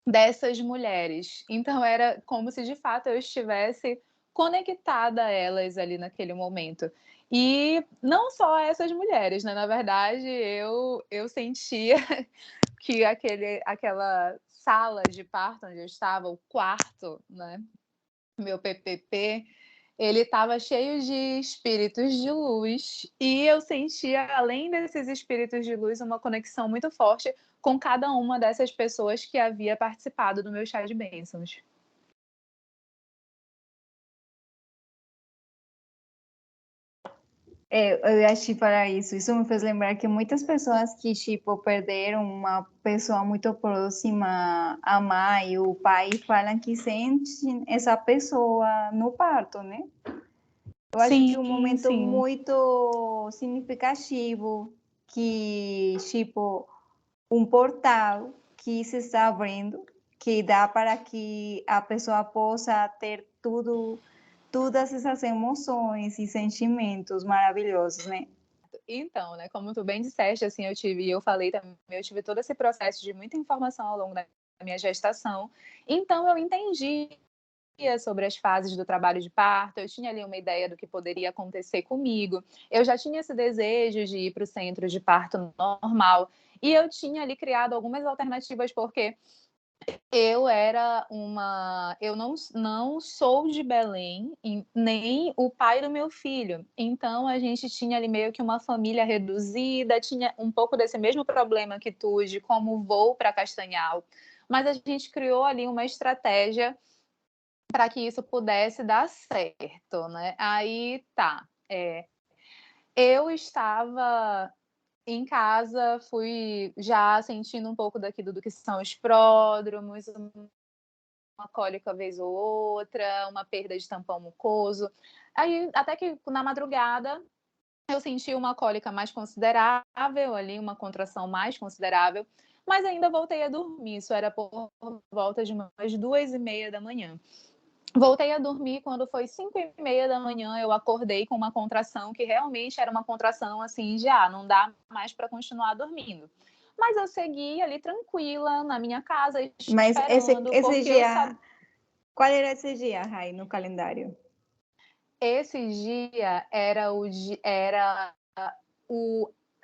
dessas mulheres. Então era como se de fato eu estivesse conectada a elas ali naquele momento. E não só essas mulheres, né? Na verdade, eu sentia que aquela sala de parto onde eu estava, o quarto, né? Meu PPP, ele estava cheio de espíritos de luz e eu sentia, além desses espíritos de luz, uma conexão muito forte com cada uma dessas pessoas que havia participado do meu chá de bênçãos. Eu ia te falar isso. Isso me fez lembrar que muitas pessoas que, tipo, perderam uma pessoa muito próxima, a mãe, o pai, falam que sentem essa pessoa no parto, né? Eu acho que é um Sim, momento sim. muito significativo, que, tipo, um portal que se está abrindo, que dá para que a pessoa possa ter todas essas emoções e sentimentos maravilhosos, né? Então, né, como tu bem disseste, assim, eu falei também, eu tive todo esse processo de muita informação ao longo da minha gestação. Então eu entendi sobre as fases do trabalho de parto, eu tinha ali uma ideia do que poderia acontecer comigo, eu já tinha esse desejo de ir para o centro de parto normal, e eu tinha ali criado algumas alternativas, porque eu não sou de Belém, nem o pai do meu filho. Então a gente tinha ali meio que uma família reduzida, tinha um pouco desse mesmo problema que tu, de como vou para Castanhal. Mas a gente criou ali uma estratégia para que isso pudesse dar certo, né? Aí tá. Eu estava em casa, fui já sentindo um pouco daquilo do que são os pródromos, uma cólica vez ou outra, uma perda de tampão mucoso. Aí, até que na madrugada, eu senti uma cólica mais considerável ali, uma contração mais considerável, mas ainda voltei a dormir. Isso era por volta de umas 2h30 da manhã. Voltei a dormir quando foi 5h30 da manhã, eu acordei com uma contração que realmente era uma contração assim de não dá mais para continuar dormindo. Mas eu segui ali tranquila na minha casa Mas esperando, esse porque eu dia, sabia. qual era esse dia, Rai, no calendário? Esse dia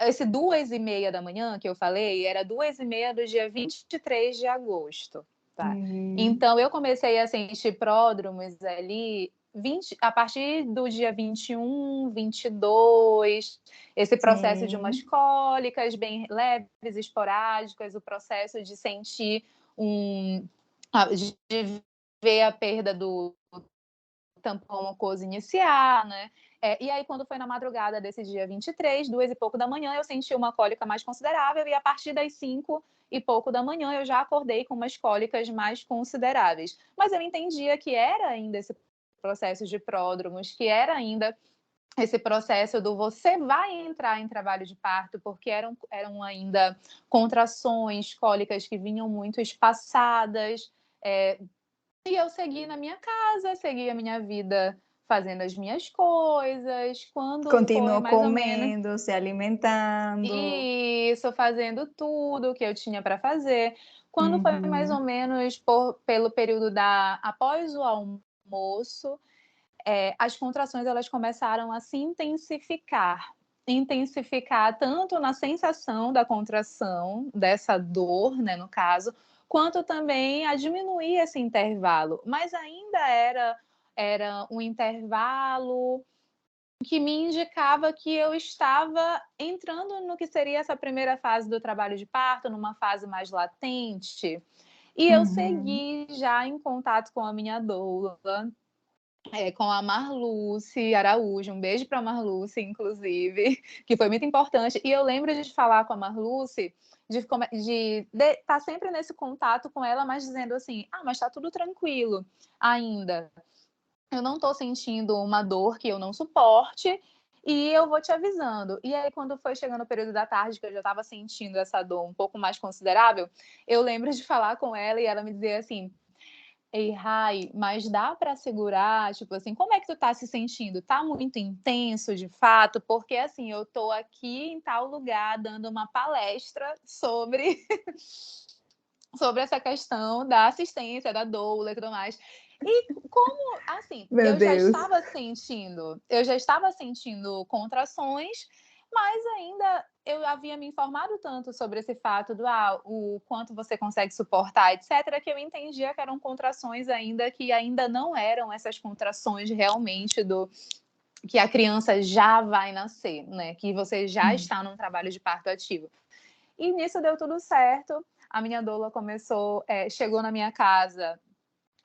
esse 2h30 da manhã que eu falei, era 2h30 do dia 23 de agosto, tá? Uhum. Então, eu comecei a sentir pródromos ali a partir do dia 21, 22, esse processo de umas Sim. cólicas bem leves, esporádicas, o processo de sentir de ver a perda do tampão mucoso iniciar, né? E aí, quando foi na madrugada desse dia 23, 2 e pouco da manhã, eu senti uma cólica mais considerável, e a partir das 5 e pouco da manhã eu já acordei com umas cólicas mais consideráveis. Mas eu entendia que era ainda esse processo de pródromos, que era ainda esse processo do você vai entrar em trabalho de parto, porque eram ainda contrações, cólicas que vinham muito espaçadas, e eu segui na minha casa, segui a minha vida fazendo as minhas coisas. Quando foi Continuou mais ou menos comendo, se alimentando. isso, fazendo tudo o que eu tinha para fazer. Quando foi mais ou Uhum. menos pelo período após o almoço, as contrações elas começaram a se intensificar. Intensificar tanto na sensação da contração, dessa dor, né, no caso, quanto também a diminuir esse intervalo. Mas ainda era um intervalo que me indicava que eu estava entrando no que seria essa primeira fase do trabalho de parto, numa fase mais latente. E eu Uhum. segui já em contato com a minha doula, com a Marluce Araújo. Um beijo para a Marluce, inclusive, que foi muito importante. E eu lembro de falar com a Marluce, de estar sempre nesse contato com ela, mas dizendo assim: mas está tudo tranquilo ainda. Eu não estou sentindo uma dor que eu não suporte e eu vou te avisando. E aí, quando foi chegando o período da tarde, que eu já estava sentindo essa dor um pouco mais considerável, eu lembro de falar com ela e ela me dizer assim: Ei, Rai, mas dá para segurar? Tipo assim, como é que tu tá se sentindo? Tá muito intenso, de fato? Porque assim, eu tô aqui em tal lugar dando uma palestra sobre sobre essa questão da assistência, da doula e tudo mais. E como, assim, Meu Deus. eu já estava sentindo contrações, mas ainda eu havia me informado tanto sobre esse fato do o quanto você consegue suportar, etc., que eu entendia que eram contrações ainda que ainda não eram essas contrações realmente do que a criança já vai nascer, né? Que você já está num trabalho de parto ativo. E nisso deu tudo certo. A minha doula chegou na minha casa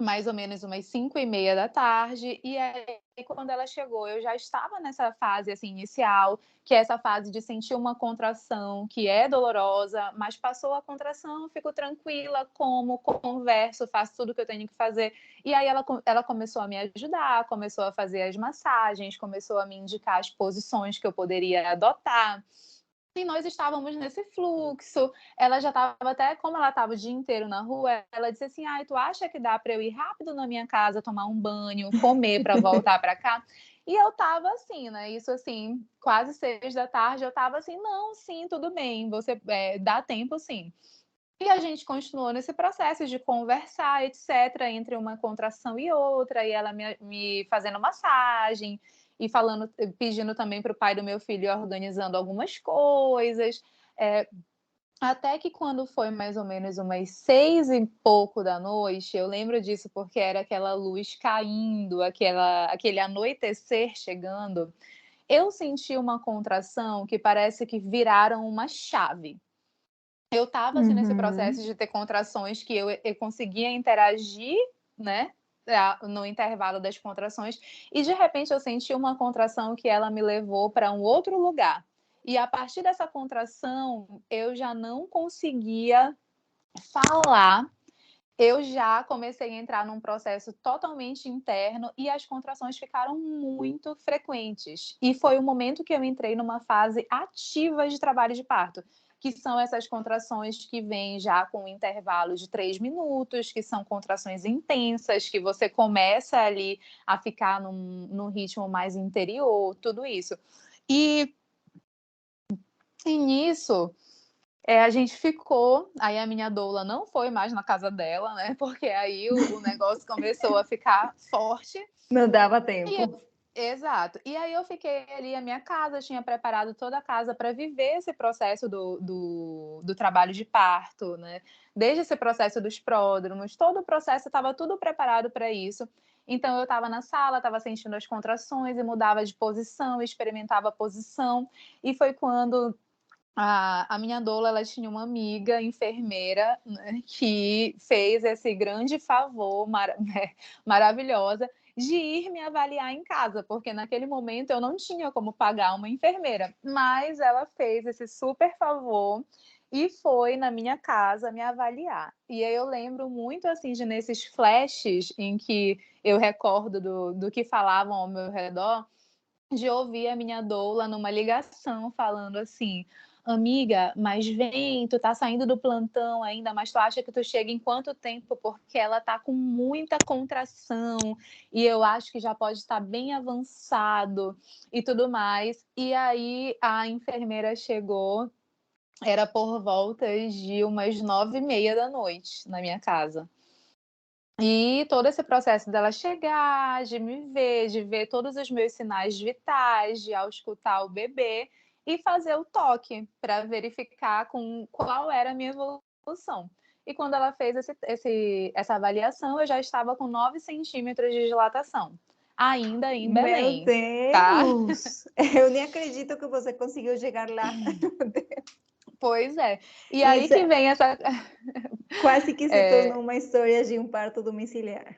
mais ou menos umas 5:30 da tarde, e aí quando ela chegou, eu já estava nessa fase, assim, inicial, que é essa fase de sentir uma contração que é dolorosa, mas passou a contração, fico tranquila, como, converso, faço tudo que eu tenho que fazer. E aí ela começou a me ajudar, começou a fazer as massagens, começou a me indicar as posições que eu poderia adotar. E nós estávamos nesse fluxo. Ela já estava até, como ela estava o dia inteiro na rua, ela disse assim: tu acha que dá para eu ir rápido na minha casa, tomar um banho, comer para voltar para cá? E eu estava assim, né? Isso assim, quase 6 da tarde, eu estava assim: não, sim, tudo bem, você dá tempo sim. E a gente continuou nesse processo de conversar, etc., entre uma contração e outra, e ela me fazendo massagem, e falando, pedindo também para o pai do meu filho ir organizando algumas coisas. Até que quando foi mais ou menos umas 6 e pouco da noite, eu lembro disso porque era aquela luz caindo, aquele anoitecer chegando, eu senti uma contração que parece que viraram uma chave. Eu estava assim nesse processo Uhum. de ter contrações que eu conseguia interagir, né, no intervalo das contrações, e de repente eu senti uma contração que ela me levou para um outro lugar. E a partir dessa contração, eu já não conseguia falar, eu já comecei a entrar num processo totalmente interno e as contrações ficaram muito frequentes. E foi o momento que eu entrei numa fase ativa de trabalho de parto, que são essas contrações que vêm já com um intervalo de 3 minutos, que são contrações intensas, que você começa ali a ficar num ritmo mais interior, tudo isso. E, e nisso, a gente ficou, aí a minha doula não foi mais na casa dela, né? Porque aí o negócio começou a ficar forte. Não dava E tempo. exato. E aí eu fiquei ali, a minha casa, tinha preparado toda a casa para viver esse processo do trabalho de parto, né? Desde esse processo dos pródromos, todo o processo estava tudo preparado para isso. Então eu estava na sala, estava sentindo as contrações e mudava de posição, experimentava a posição. E foi quando a minha doula, ela tinha uma amiga enfermeira, né, que fez esse grande favor maravilhosa de ir me avaliar em casa, porque naquele momento eu não tinha como pagar uma enfermeira, mas ela fez esse super favor e foi na minha casa me avaliar. E aí eu lembro muito, assim, de nesses flashes em que eu recordo do que falavam ao meu redor, de ouvir a minha doula numa ligação falando assim: amiga, mas vem, tu tá saindo do plantão ainda, mas tu acha que tu chega em quanto tempo? Porque ela tá com muita contração e eu acho que já pode estar bem avançado e tudo mais. E aí a enfermeira chegou, era por volta de umas 9h30 da noite na minha casa. E todo esse processo dela chegar, de me ver, de ver todos os meus sinais vitais, de auscultar o bebê e fazer o toque para verificar qual era a minha evolução. E quando ela fez essa avaliação, eu já estava com 9 centímetros de dilatação, ainda em Meu Belém, tá? Deus! Eu nem acredito que você conseguiu chegar lá. Pois é. E aí Isso que vem essa. quase que se tornou uma história de um parto domiciliar.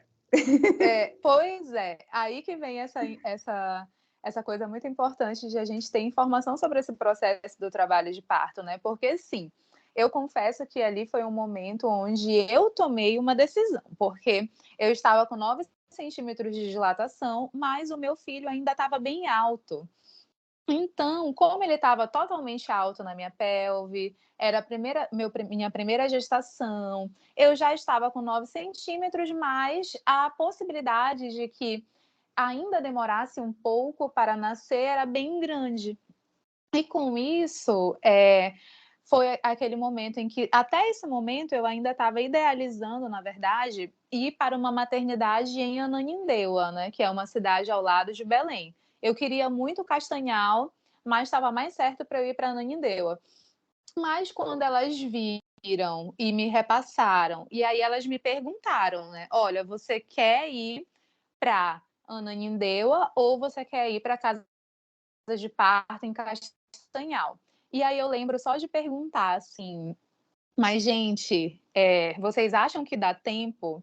Pois é, aí que vem essa coisa muito importante de a gente ter informação sobre esse processo do trabalho de parto, né? Porque, sim, eu confesso que ali foi um momento onde eu tomei uma decisão, porque eu estava com 9 centímetros de dilatação, mas o meu filho ainda estava bem alto. Então, como ele estava totalmente alto na minha pelve, era minha primeira gestação, eu já estava com 9 centímetros, mas a possibilidade de que ainda demorasse um pouco para nascer era bem grande. E com isso, foi aquele momento em que, até esse momento, eu ainda estava idealizando, na verdade, ir para uma maternidade em Ananindeua, né, que é uma cidade ao lado de Belém. Eu queria muito Castanhal, mas estava mais certo para eu ir para Ananindeua. Mas quando elas viram e me repassaram, e aí elas me perguntaram, né, olha, você quer ir para Ananindeua ou você quer ir para casa de parto em Castanhal? E aí eu lembro só de perguntar assim, mas gente, vocês acham que dá tempo?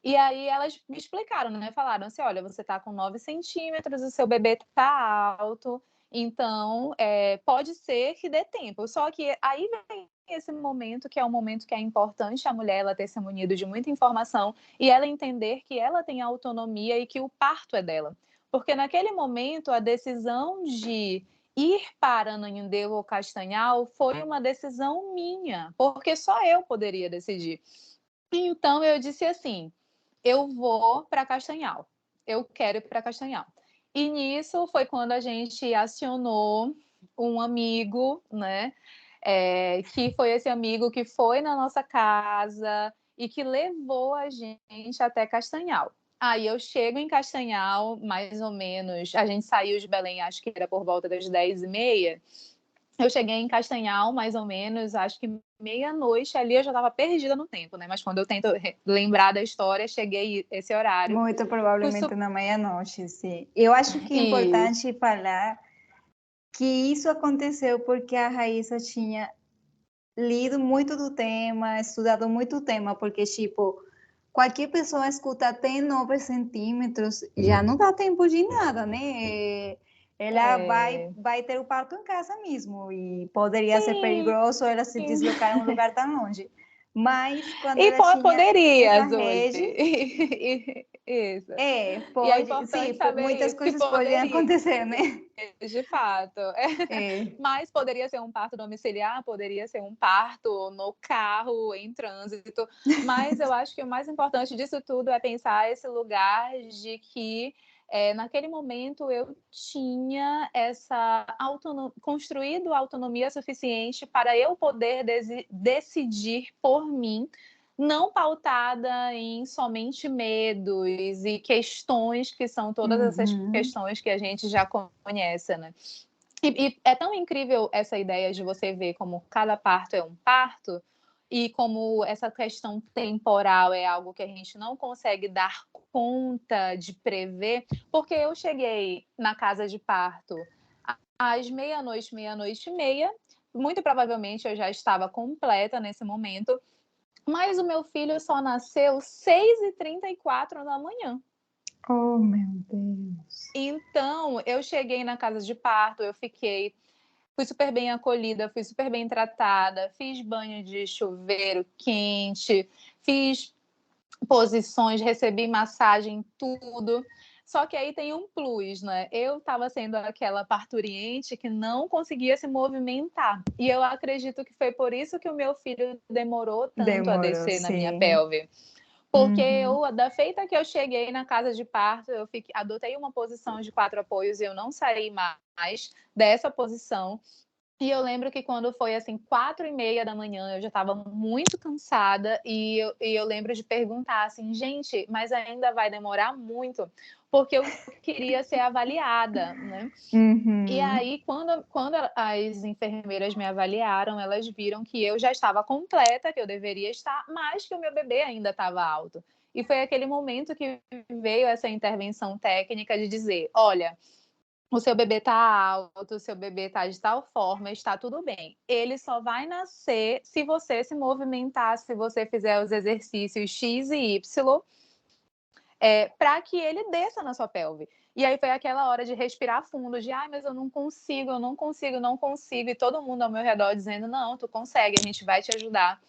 E aí elas me explicaram, né? Falaram assim: olha, você tá com 9 centímetros, o seu bebê tá alto, então pode ser que dê tempo. Só que aí vem esse momento, que é um momento que é importante a mulher ela ter se munido de muita informação e ela entender que ela tem autonomia e que o parto é dela. Porque naquele momento a decisão de ir para Ananindeua ou Castanhal foi uma decisão minha, porque só eu poderia decidir. Então eu disse assim: eu vou para Castanhal, eu quero ir para Castanhal. E nisso foi quando a gente acionou um amigo, né? Que foi esse amigo que foi na nossa casa e que levou a gente até Castanhal. Aí eu chego em Castanhal, mais ou menos, a gente saiu de Belém, acho que era por volta das 10h30. Eu cheguei em Castanhal, mais ou menos, acho que meia-noite ali, eu já estava perdida no tempo, né? Mas quando eu tento lembrar da história, cheguei esse horário. Muito Fui provavelmente na meia-noite, sim. Eu acho que é E importante falar que isso aconteceu porque a Raíssa tinha lido muito do tema, estudado muito o tema, porque, tipo, qualquer pessoa escuta até 9 centímetros, já não dá tempo de nada, né? Ela é, vai ter o parto em casa mesmo, e poderia ser sim, perigoso ela se deslocar em um lugar tão longe. Mas quando e ela tinha essa poderia, rede, Zoe. Isso. E é pode, sim, importante saber muitas isso, que coisas podem poderia, acontecer, né? de fato. É. Mas poderia ser um parto domiciliar, poderia ser um parto no carro, em trânsito. Mas eu acho que o mais importante disso tudo é pensar esse lugar de que naquele momento eu tinha construído autonomia suficiente para eu poder decidir por mim, não pautada em somente medos e questões que são todas essas Uhum. questões que a gente já conhece, né? E é tão incrível essa ideia de você ver como cada parto é um parto, e como essa questão temporal é algo que a gente não consegue dar conta de prever, porque eu cheguei na casa de parto às meia-noite, meia-noite e meia, muito provavelmente eu já estava completa nesse momento, mas o meu filho só nasceu 6h34 da manhã. Oh, meu Deus. Então, eu cheguei na casa de parto, fui super bem acolhida, fui super bem tratada, fiz banho de chuveiro quente, fiz posições, recebi massagem, tudo. Só que aí tem um plus, né? Eu estava sendo aquela parturiente que não conseguia se movimentar. E eu acredito que foi por isso que o meu filho demorou tanto a Demorou, descer na minha sim. pelve. Porque da feita que eu cheguei na casa de parto, adotei uma posição de 4 apoios e eu não saí mais dessa posição. E eu lembro que quando foi assim 4h30 da manhã, eu já estava muito cansada e eu lembro de perguntar assim, gente, mas ainda vai demorar muito? Porque eu queria ser avaliada, né? E aí, quando as enfermeiras me avaliaram, elas viram que eu já estava completa, que eu deveria estar, mas que o meu bebê ainda estava alto. E foi aquele momento que veio essa intervenção técnica de dizer, olha, o seu bebê está alto, o seu bebê está de tal forma, está tudo bem. Ele só vai nascer se você se movimentar, se você fizer os exercícios X e Y, para que ele desça na sua pelve. E aí foi aquela hora de respirar fundo, de mas eu não consigo, eu não consigo, não consigo. E todo mundo ao meu redor dizendo, não, tu consegue, a gente vai te ajudar.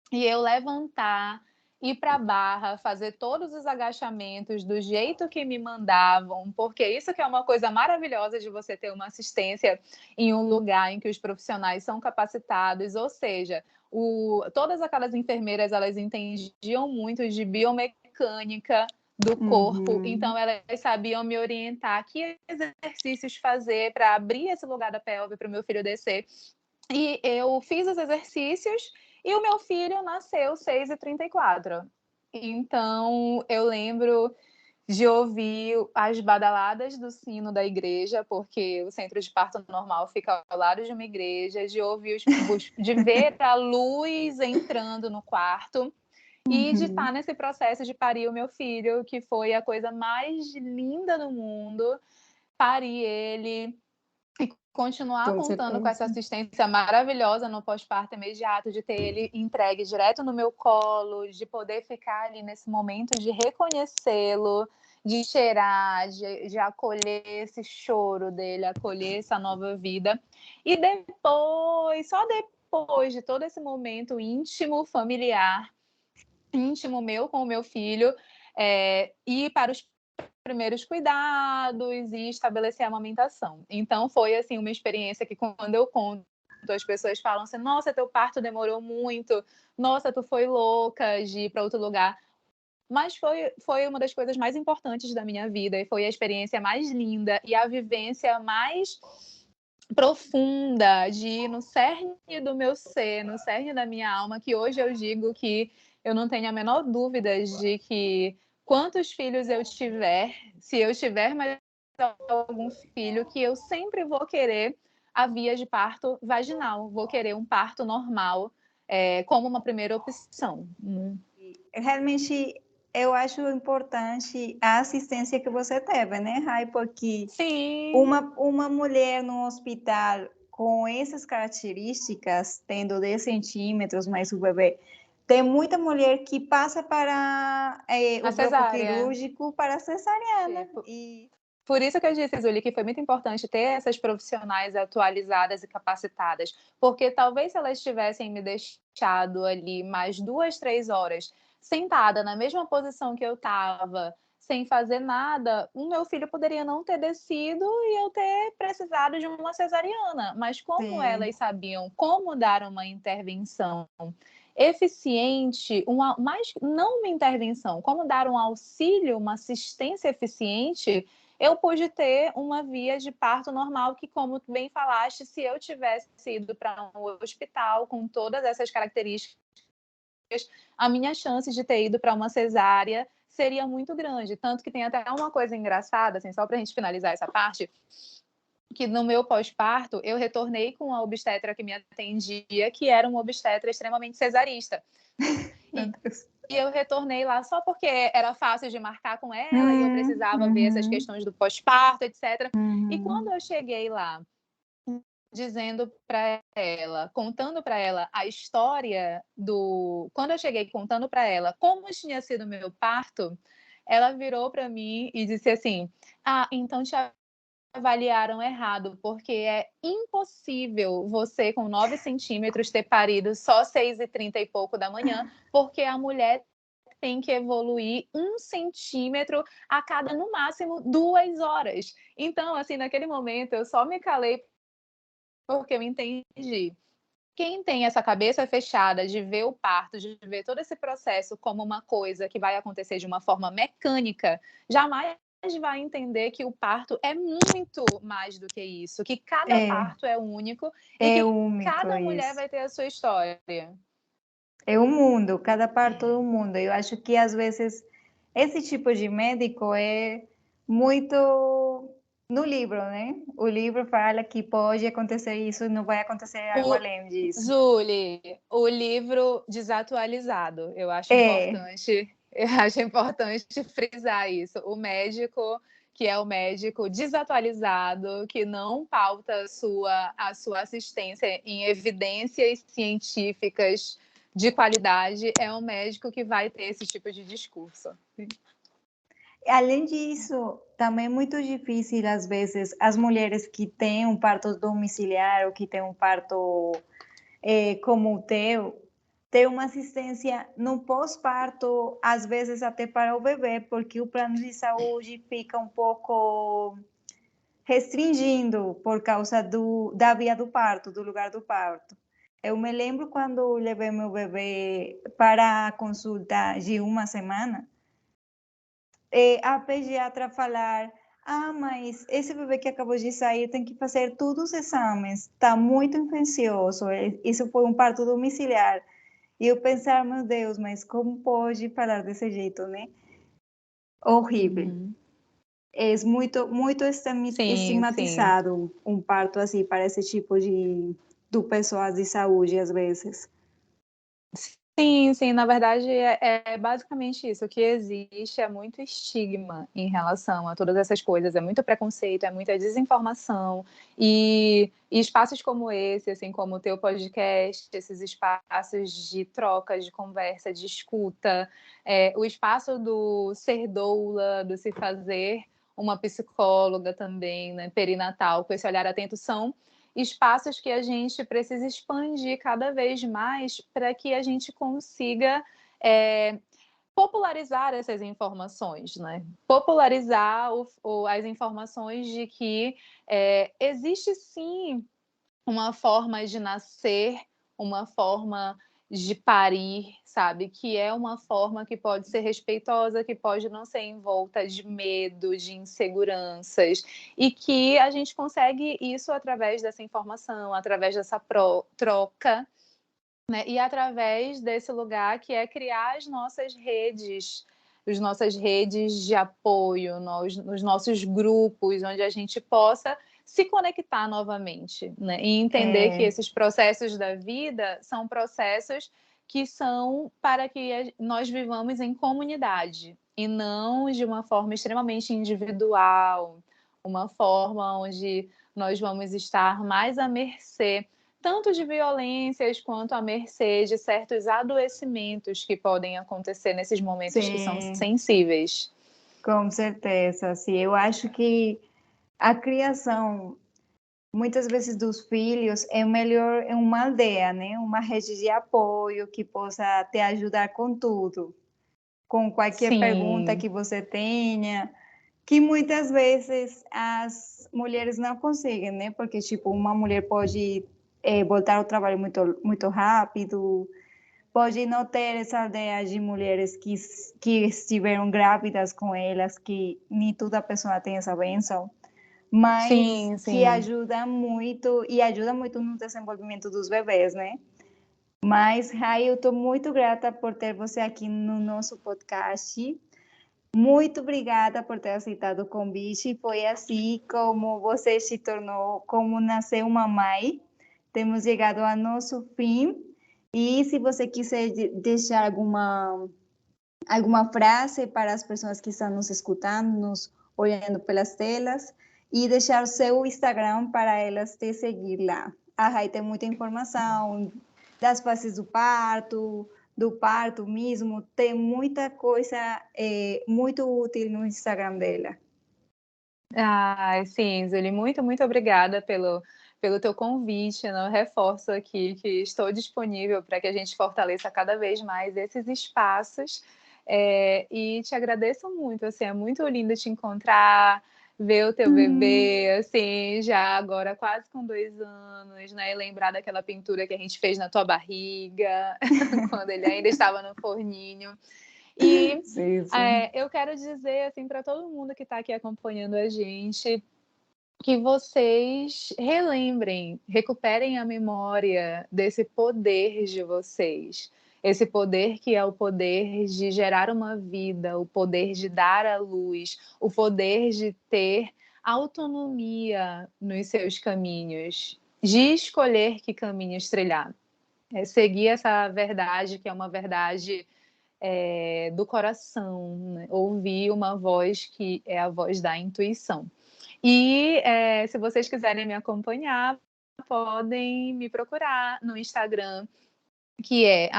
E eu levantar, ir para a barra, fazer todos os agachamentos do jeito que me mandavam, porque isso que é uma coisa maravilhosa de você ter uma assistência em um lugar em que os profissionais são capacitados, ou seja, todas aquelas enfermeiras, elas entendiam muito de biomecânica do corpo, então elas sabiam me orientar que exercícios fazer para abrir esse lugar da pelve para o meu filho descer. E eu fiz os exercícios e o meu filho nasceu 6h34. Então, eu lembro de ouvir as badaladas do sino da igreja, porque o centro de parto normal fica ao lado de uma igreja, de ver a luz entrando no quarto e de estar nesse processo de parir o meu filho, que foi a coisa mais linda do mundo. Pari ele e continuar Com contando com essa certeza. assistência maravilhosa no pós-parto imediato, de ter ele entregue direto no meu colo, de poder ficar ali nesse momento de reconhecê-lo, de cheirar, de acolher esse choro dele, acolher essa nova vida. E depois, só depois de todo esse momento íntimo, familiar, íntimo meu com o meu filho, ir para os primeiros cuidados e estabelecer a amamentação. Então foi assim uma experiência que quando eu conto, as pessoas falam assim, nossa, teu parto demorou muito, nossa, tu foi louca de ir para outro lugar. Mas foi uma das coisas mais importantes da minha vida e foi a experiência mais linda e a vivência mais profunda de ir no cerne do meu ser, no cerne da minha alma, que hoje eu digo que eu não tenho a menor dúvida de que quantos filhos eu tiver, se eu tiver mais algum filho, que eu sempre vou querer a via de parto vaginal, vou querer um parto normal, como uma primeira opção. Realmente, eu acho importante a assistência que você teve, né, Rai? Porque Sim. uma mulher no hospital com essas características, tendo 10 centímetros mais o bebê, tem muita mulher que passa para A o bloco cesárea. quirúrgico para cesariana. Tipo, E por isso que eu disse, Zuli, que foi muito importante ter essas profissionais atualizadas e capacitadas, porque talvez se elas tivessem me deixado ali mais 2, 3 horas sentada na mesma posição que eu estava, sem fazer nada, o meu filho poderia não ter descido e eu ter precisado de uma cesariana. Mas como sim, elas sabiam como dar uma intervenção eficiente, não uma intervenção, como dar um auxílio, uma assistência eficiente, eu pude ter uma via de parto normal que, como tu bem falaste, se eu tivesse ido para um hospital com todas essas características, a minha chance de ter ido para uma cesárea seria muito grande. Tanto que tem até uma coisa engraçada, assim, só para a gente finalizar essa parte, que no meu pós-parto eu retornei com a obstetra que me atendia, que era uma obstetra extremamente cesarista. Meu E, Deus. e eu retornei lá só porque era fácil de marcar com ela e eu precisava ver essas questões do pós-parto, etc. E quando eu cheguei lá, dizendo para ela, contando para ela a história do. Quando eu cheguei contando para ela como tinha sido o meu parto, ela virou para mim e disse assim: Ah, então te avaliaram errado, porque é impossível você, com 9 centímetros, ter parido só 6h30 e pouco da manhã, porque a mulher tem que evoluir 1 centímetro a cada, no máximo, 2 horas. Então, assim, naquele momento, eu só me calei porque eu entendi. Quem tem essa cabeça fechada de ver o parto, de ver todo esse processo como uma coisa que vai acontecer de uma forma mecânica, jamais vai entender que o parto é muito mais do que isso, que cada parto é único e É que único cada mulher isso. vai ter a sua história. É um mundo, cada parto é um mundo. Eu acho que às vezes esse tipo de médico é muito no livro, né? O livro fala que pode acontecer isso e não vai acontecer algo O além disso. Julie, o livro desatualizado, É, eu acho importante frisar isso. O médico, que é o médico desatualizado, que não pauta a sua assistência em evidências científicas de qualidade, é um médico que vai ter esse tipo de discurso. além disso, também é muito difícil às vezes as mulheres que têm um parto domiciliar ou que têm um parto como o teu, ter uma assistência no pós-parto, às vezes até para o bebê, porque o plano de saúde fica um pouco restringindo por causa da via do parto, do lugar do parto. Eu me lembro quando levei meu bebê para a consulta de uma semana, a pediatra falar: Ah, mas esse bebê que acabou de sair tem que fazer todos os exames, está muito infeccioso. Isso foi um parto domiciliar. E eu pensar, meu Deus, mas como pode falar desse jeito, né? Horrível. Uhum. É muito Sim, sim. estigmatizado um parto assim para esse tipo do pessoal de saúde, às vezes. Sim, sim, na verdade é basicamente isso. O que existe é muito estigma em relação a todas essas coisas, é muito preconceito, é muita desinformação. E espaços como esse, assim como o teu podcast, esses espaços de troca, de conversa, de escuta, o espaço do ser doula, do se fazer uma psicóloga também, né, perinatal, com esse olhar atento, são espaços que a gente precisa expandir cada vez mais para que a gente consiga popularizar essas informações, né? Popularizar as informações de que existe sim uma forma de nascer, uma forma de parir, sabe? Que é uma forma que pode ser respeitosa, que pode não ser envolta de medo, de inseguranças, e que a gente consegue isso através dessa informação, através dessa troca, né? E através desse lugar que é criar as nossas redes de apoio, os nossos grupos, onde a gente possa se conectar novamente, né? E entender que É, esses processos da vida são processos que são para que nós vivamos em comunidade e não de uma forma extremamente individual, uma forma onde nós vamos estar mais à mercê tanto de violências quanto à mercê de certos adoecimentos que podem acontecer nesses momentos que são sim, sensíveis. com certeza. Sim, eu acho que a criação, muitas vezes, dos filhos é melhor em uma aldeia, né? Uma rede de apoio que possa te ajudar com tudo, com qualquer pergunta Sim, que você tenha, que muitas vezes as mulheres não conseguem, né? Porque, tipo, uma mulher pode voltar ao trabalho muito rápido, pode não ter essa aldeia de mulheres que estiveram grávidas com elas, que nem toda pessoa tem essa bênção, mas sim, que sim. ajuda muito e ajuda muito no desenvolvimento dos bebês, né? Mas, Rai, eu estou muito grata por ter você aqui no nosso podcast. Muito obrigada por ter aceitado o convite. Foi assim como você se tornou, como nasceu uma mãe. Temos chegado ao nosso fim. E se você quiser deixar alguma frase para as pessoas que estão nos escutando, nos olhando pelas telas, e deixar seu Instagram para elas te seguir lá. A Rai tem muita informação das fases do parto mesmo, tem muita coisa muito útil no Instagram dela. Ah, sim, Zuli, muito, muito obrigada pelo teu convite. Né? Eu reforço aqui que estou disponível para que a gente fortaleça cada vez mais esses espaços. E te agradeço muito, assim, é muito lindo te encontrar, ver o teu bebê, assim, já agora quase com 2 anos, né? E lembrar daquela pintura que a gente fez na tua barriga, quando ele ainda estava no forninho. E Sim, sim. eu quero dizer assim para todo mundo que está aqui acompanhando a gente que vocês relembrem, recuperem a memória desse poder de vocês. Esse poder que é o poder de gerar uma vida, o poder de dar à luz, o poder de ter autonomia nos seus caminhos, de escolher que caminhos trilhar. Seguir essa verdade, que é uma verdade do coração, né? Ouvir uma voz que é a voz da intuição. E se vocês quiserem me acompanhar, podem me procurar no Instagram, que é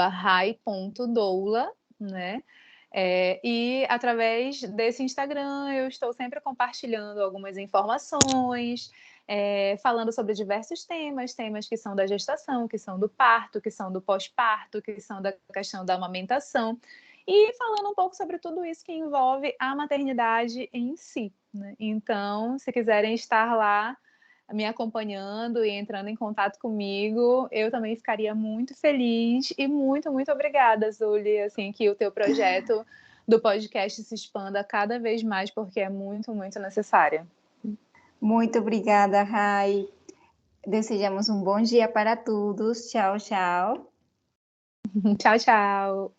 @rai.doula, né? E através desse Instagram eu estou sempre compartilhando algumas informações, falando sobre diversos temas que são da gestação, que são do parto, que são do pós-parto, que são da questão da amamentação, e falando um pouco sobre tudo isso que envolve a maternidade em si. Né? Então, se quiserem estar lá me acompanhando e entrando em contato comigo, eu também ficaria muito feliz e muito, muito obrigada, Zuli, assim, que o teu projeto do podcast se expanda cada vez mais, porque é muito, muito necessária. Muito obrigada, Rai. Desejamos um bom dia para todos. Tchau, tchau. Tchau, tchau.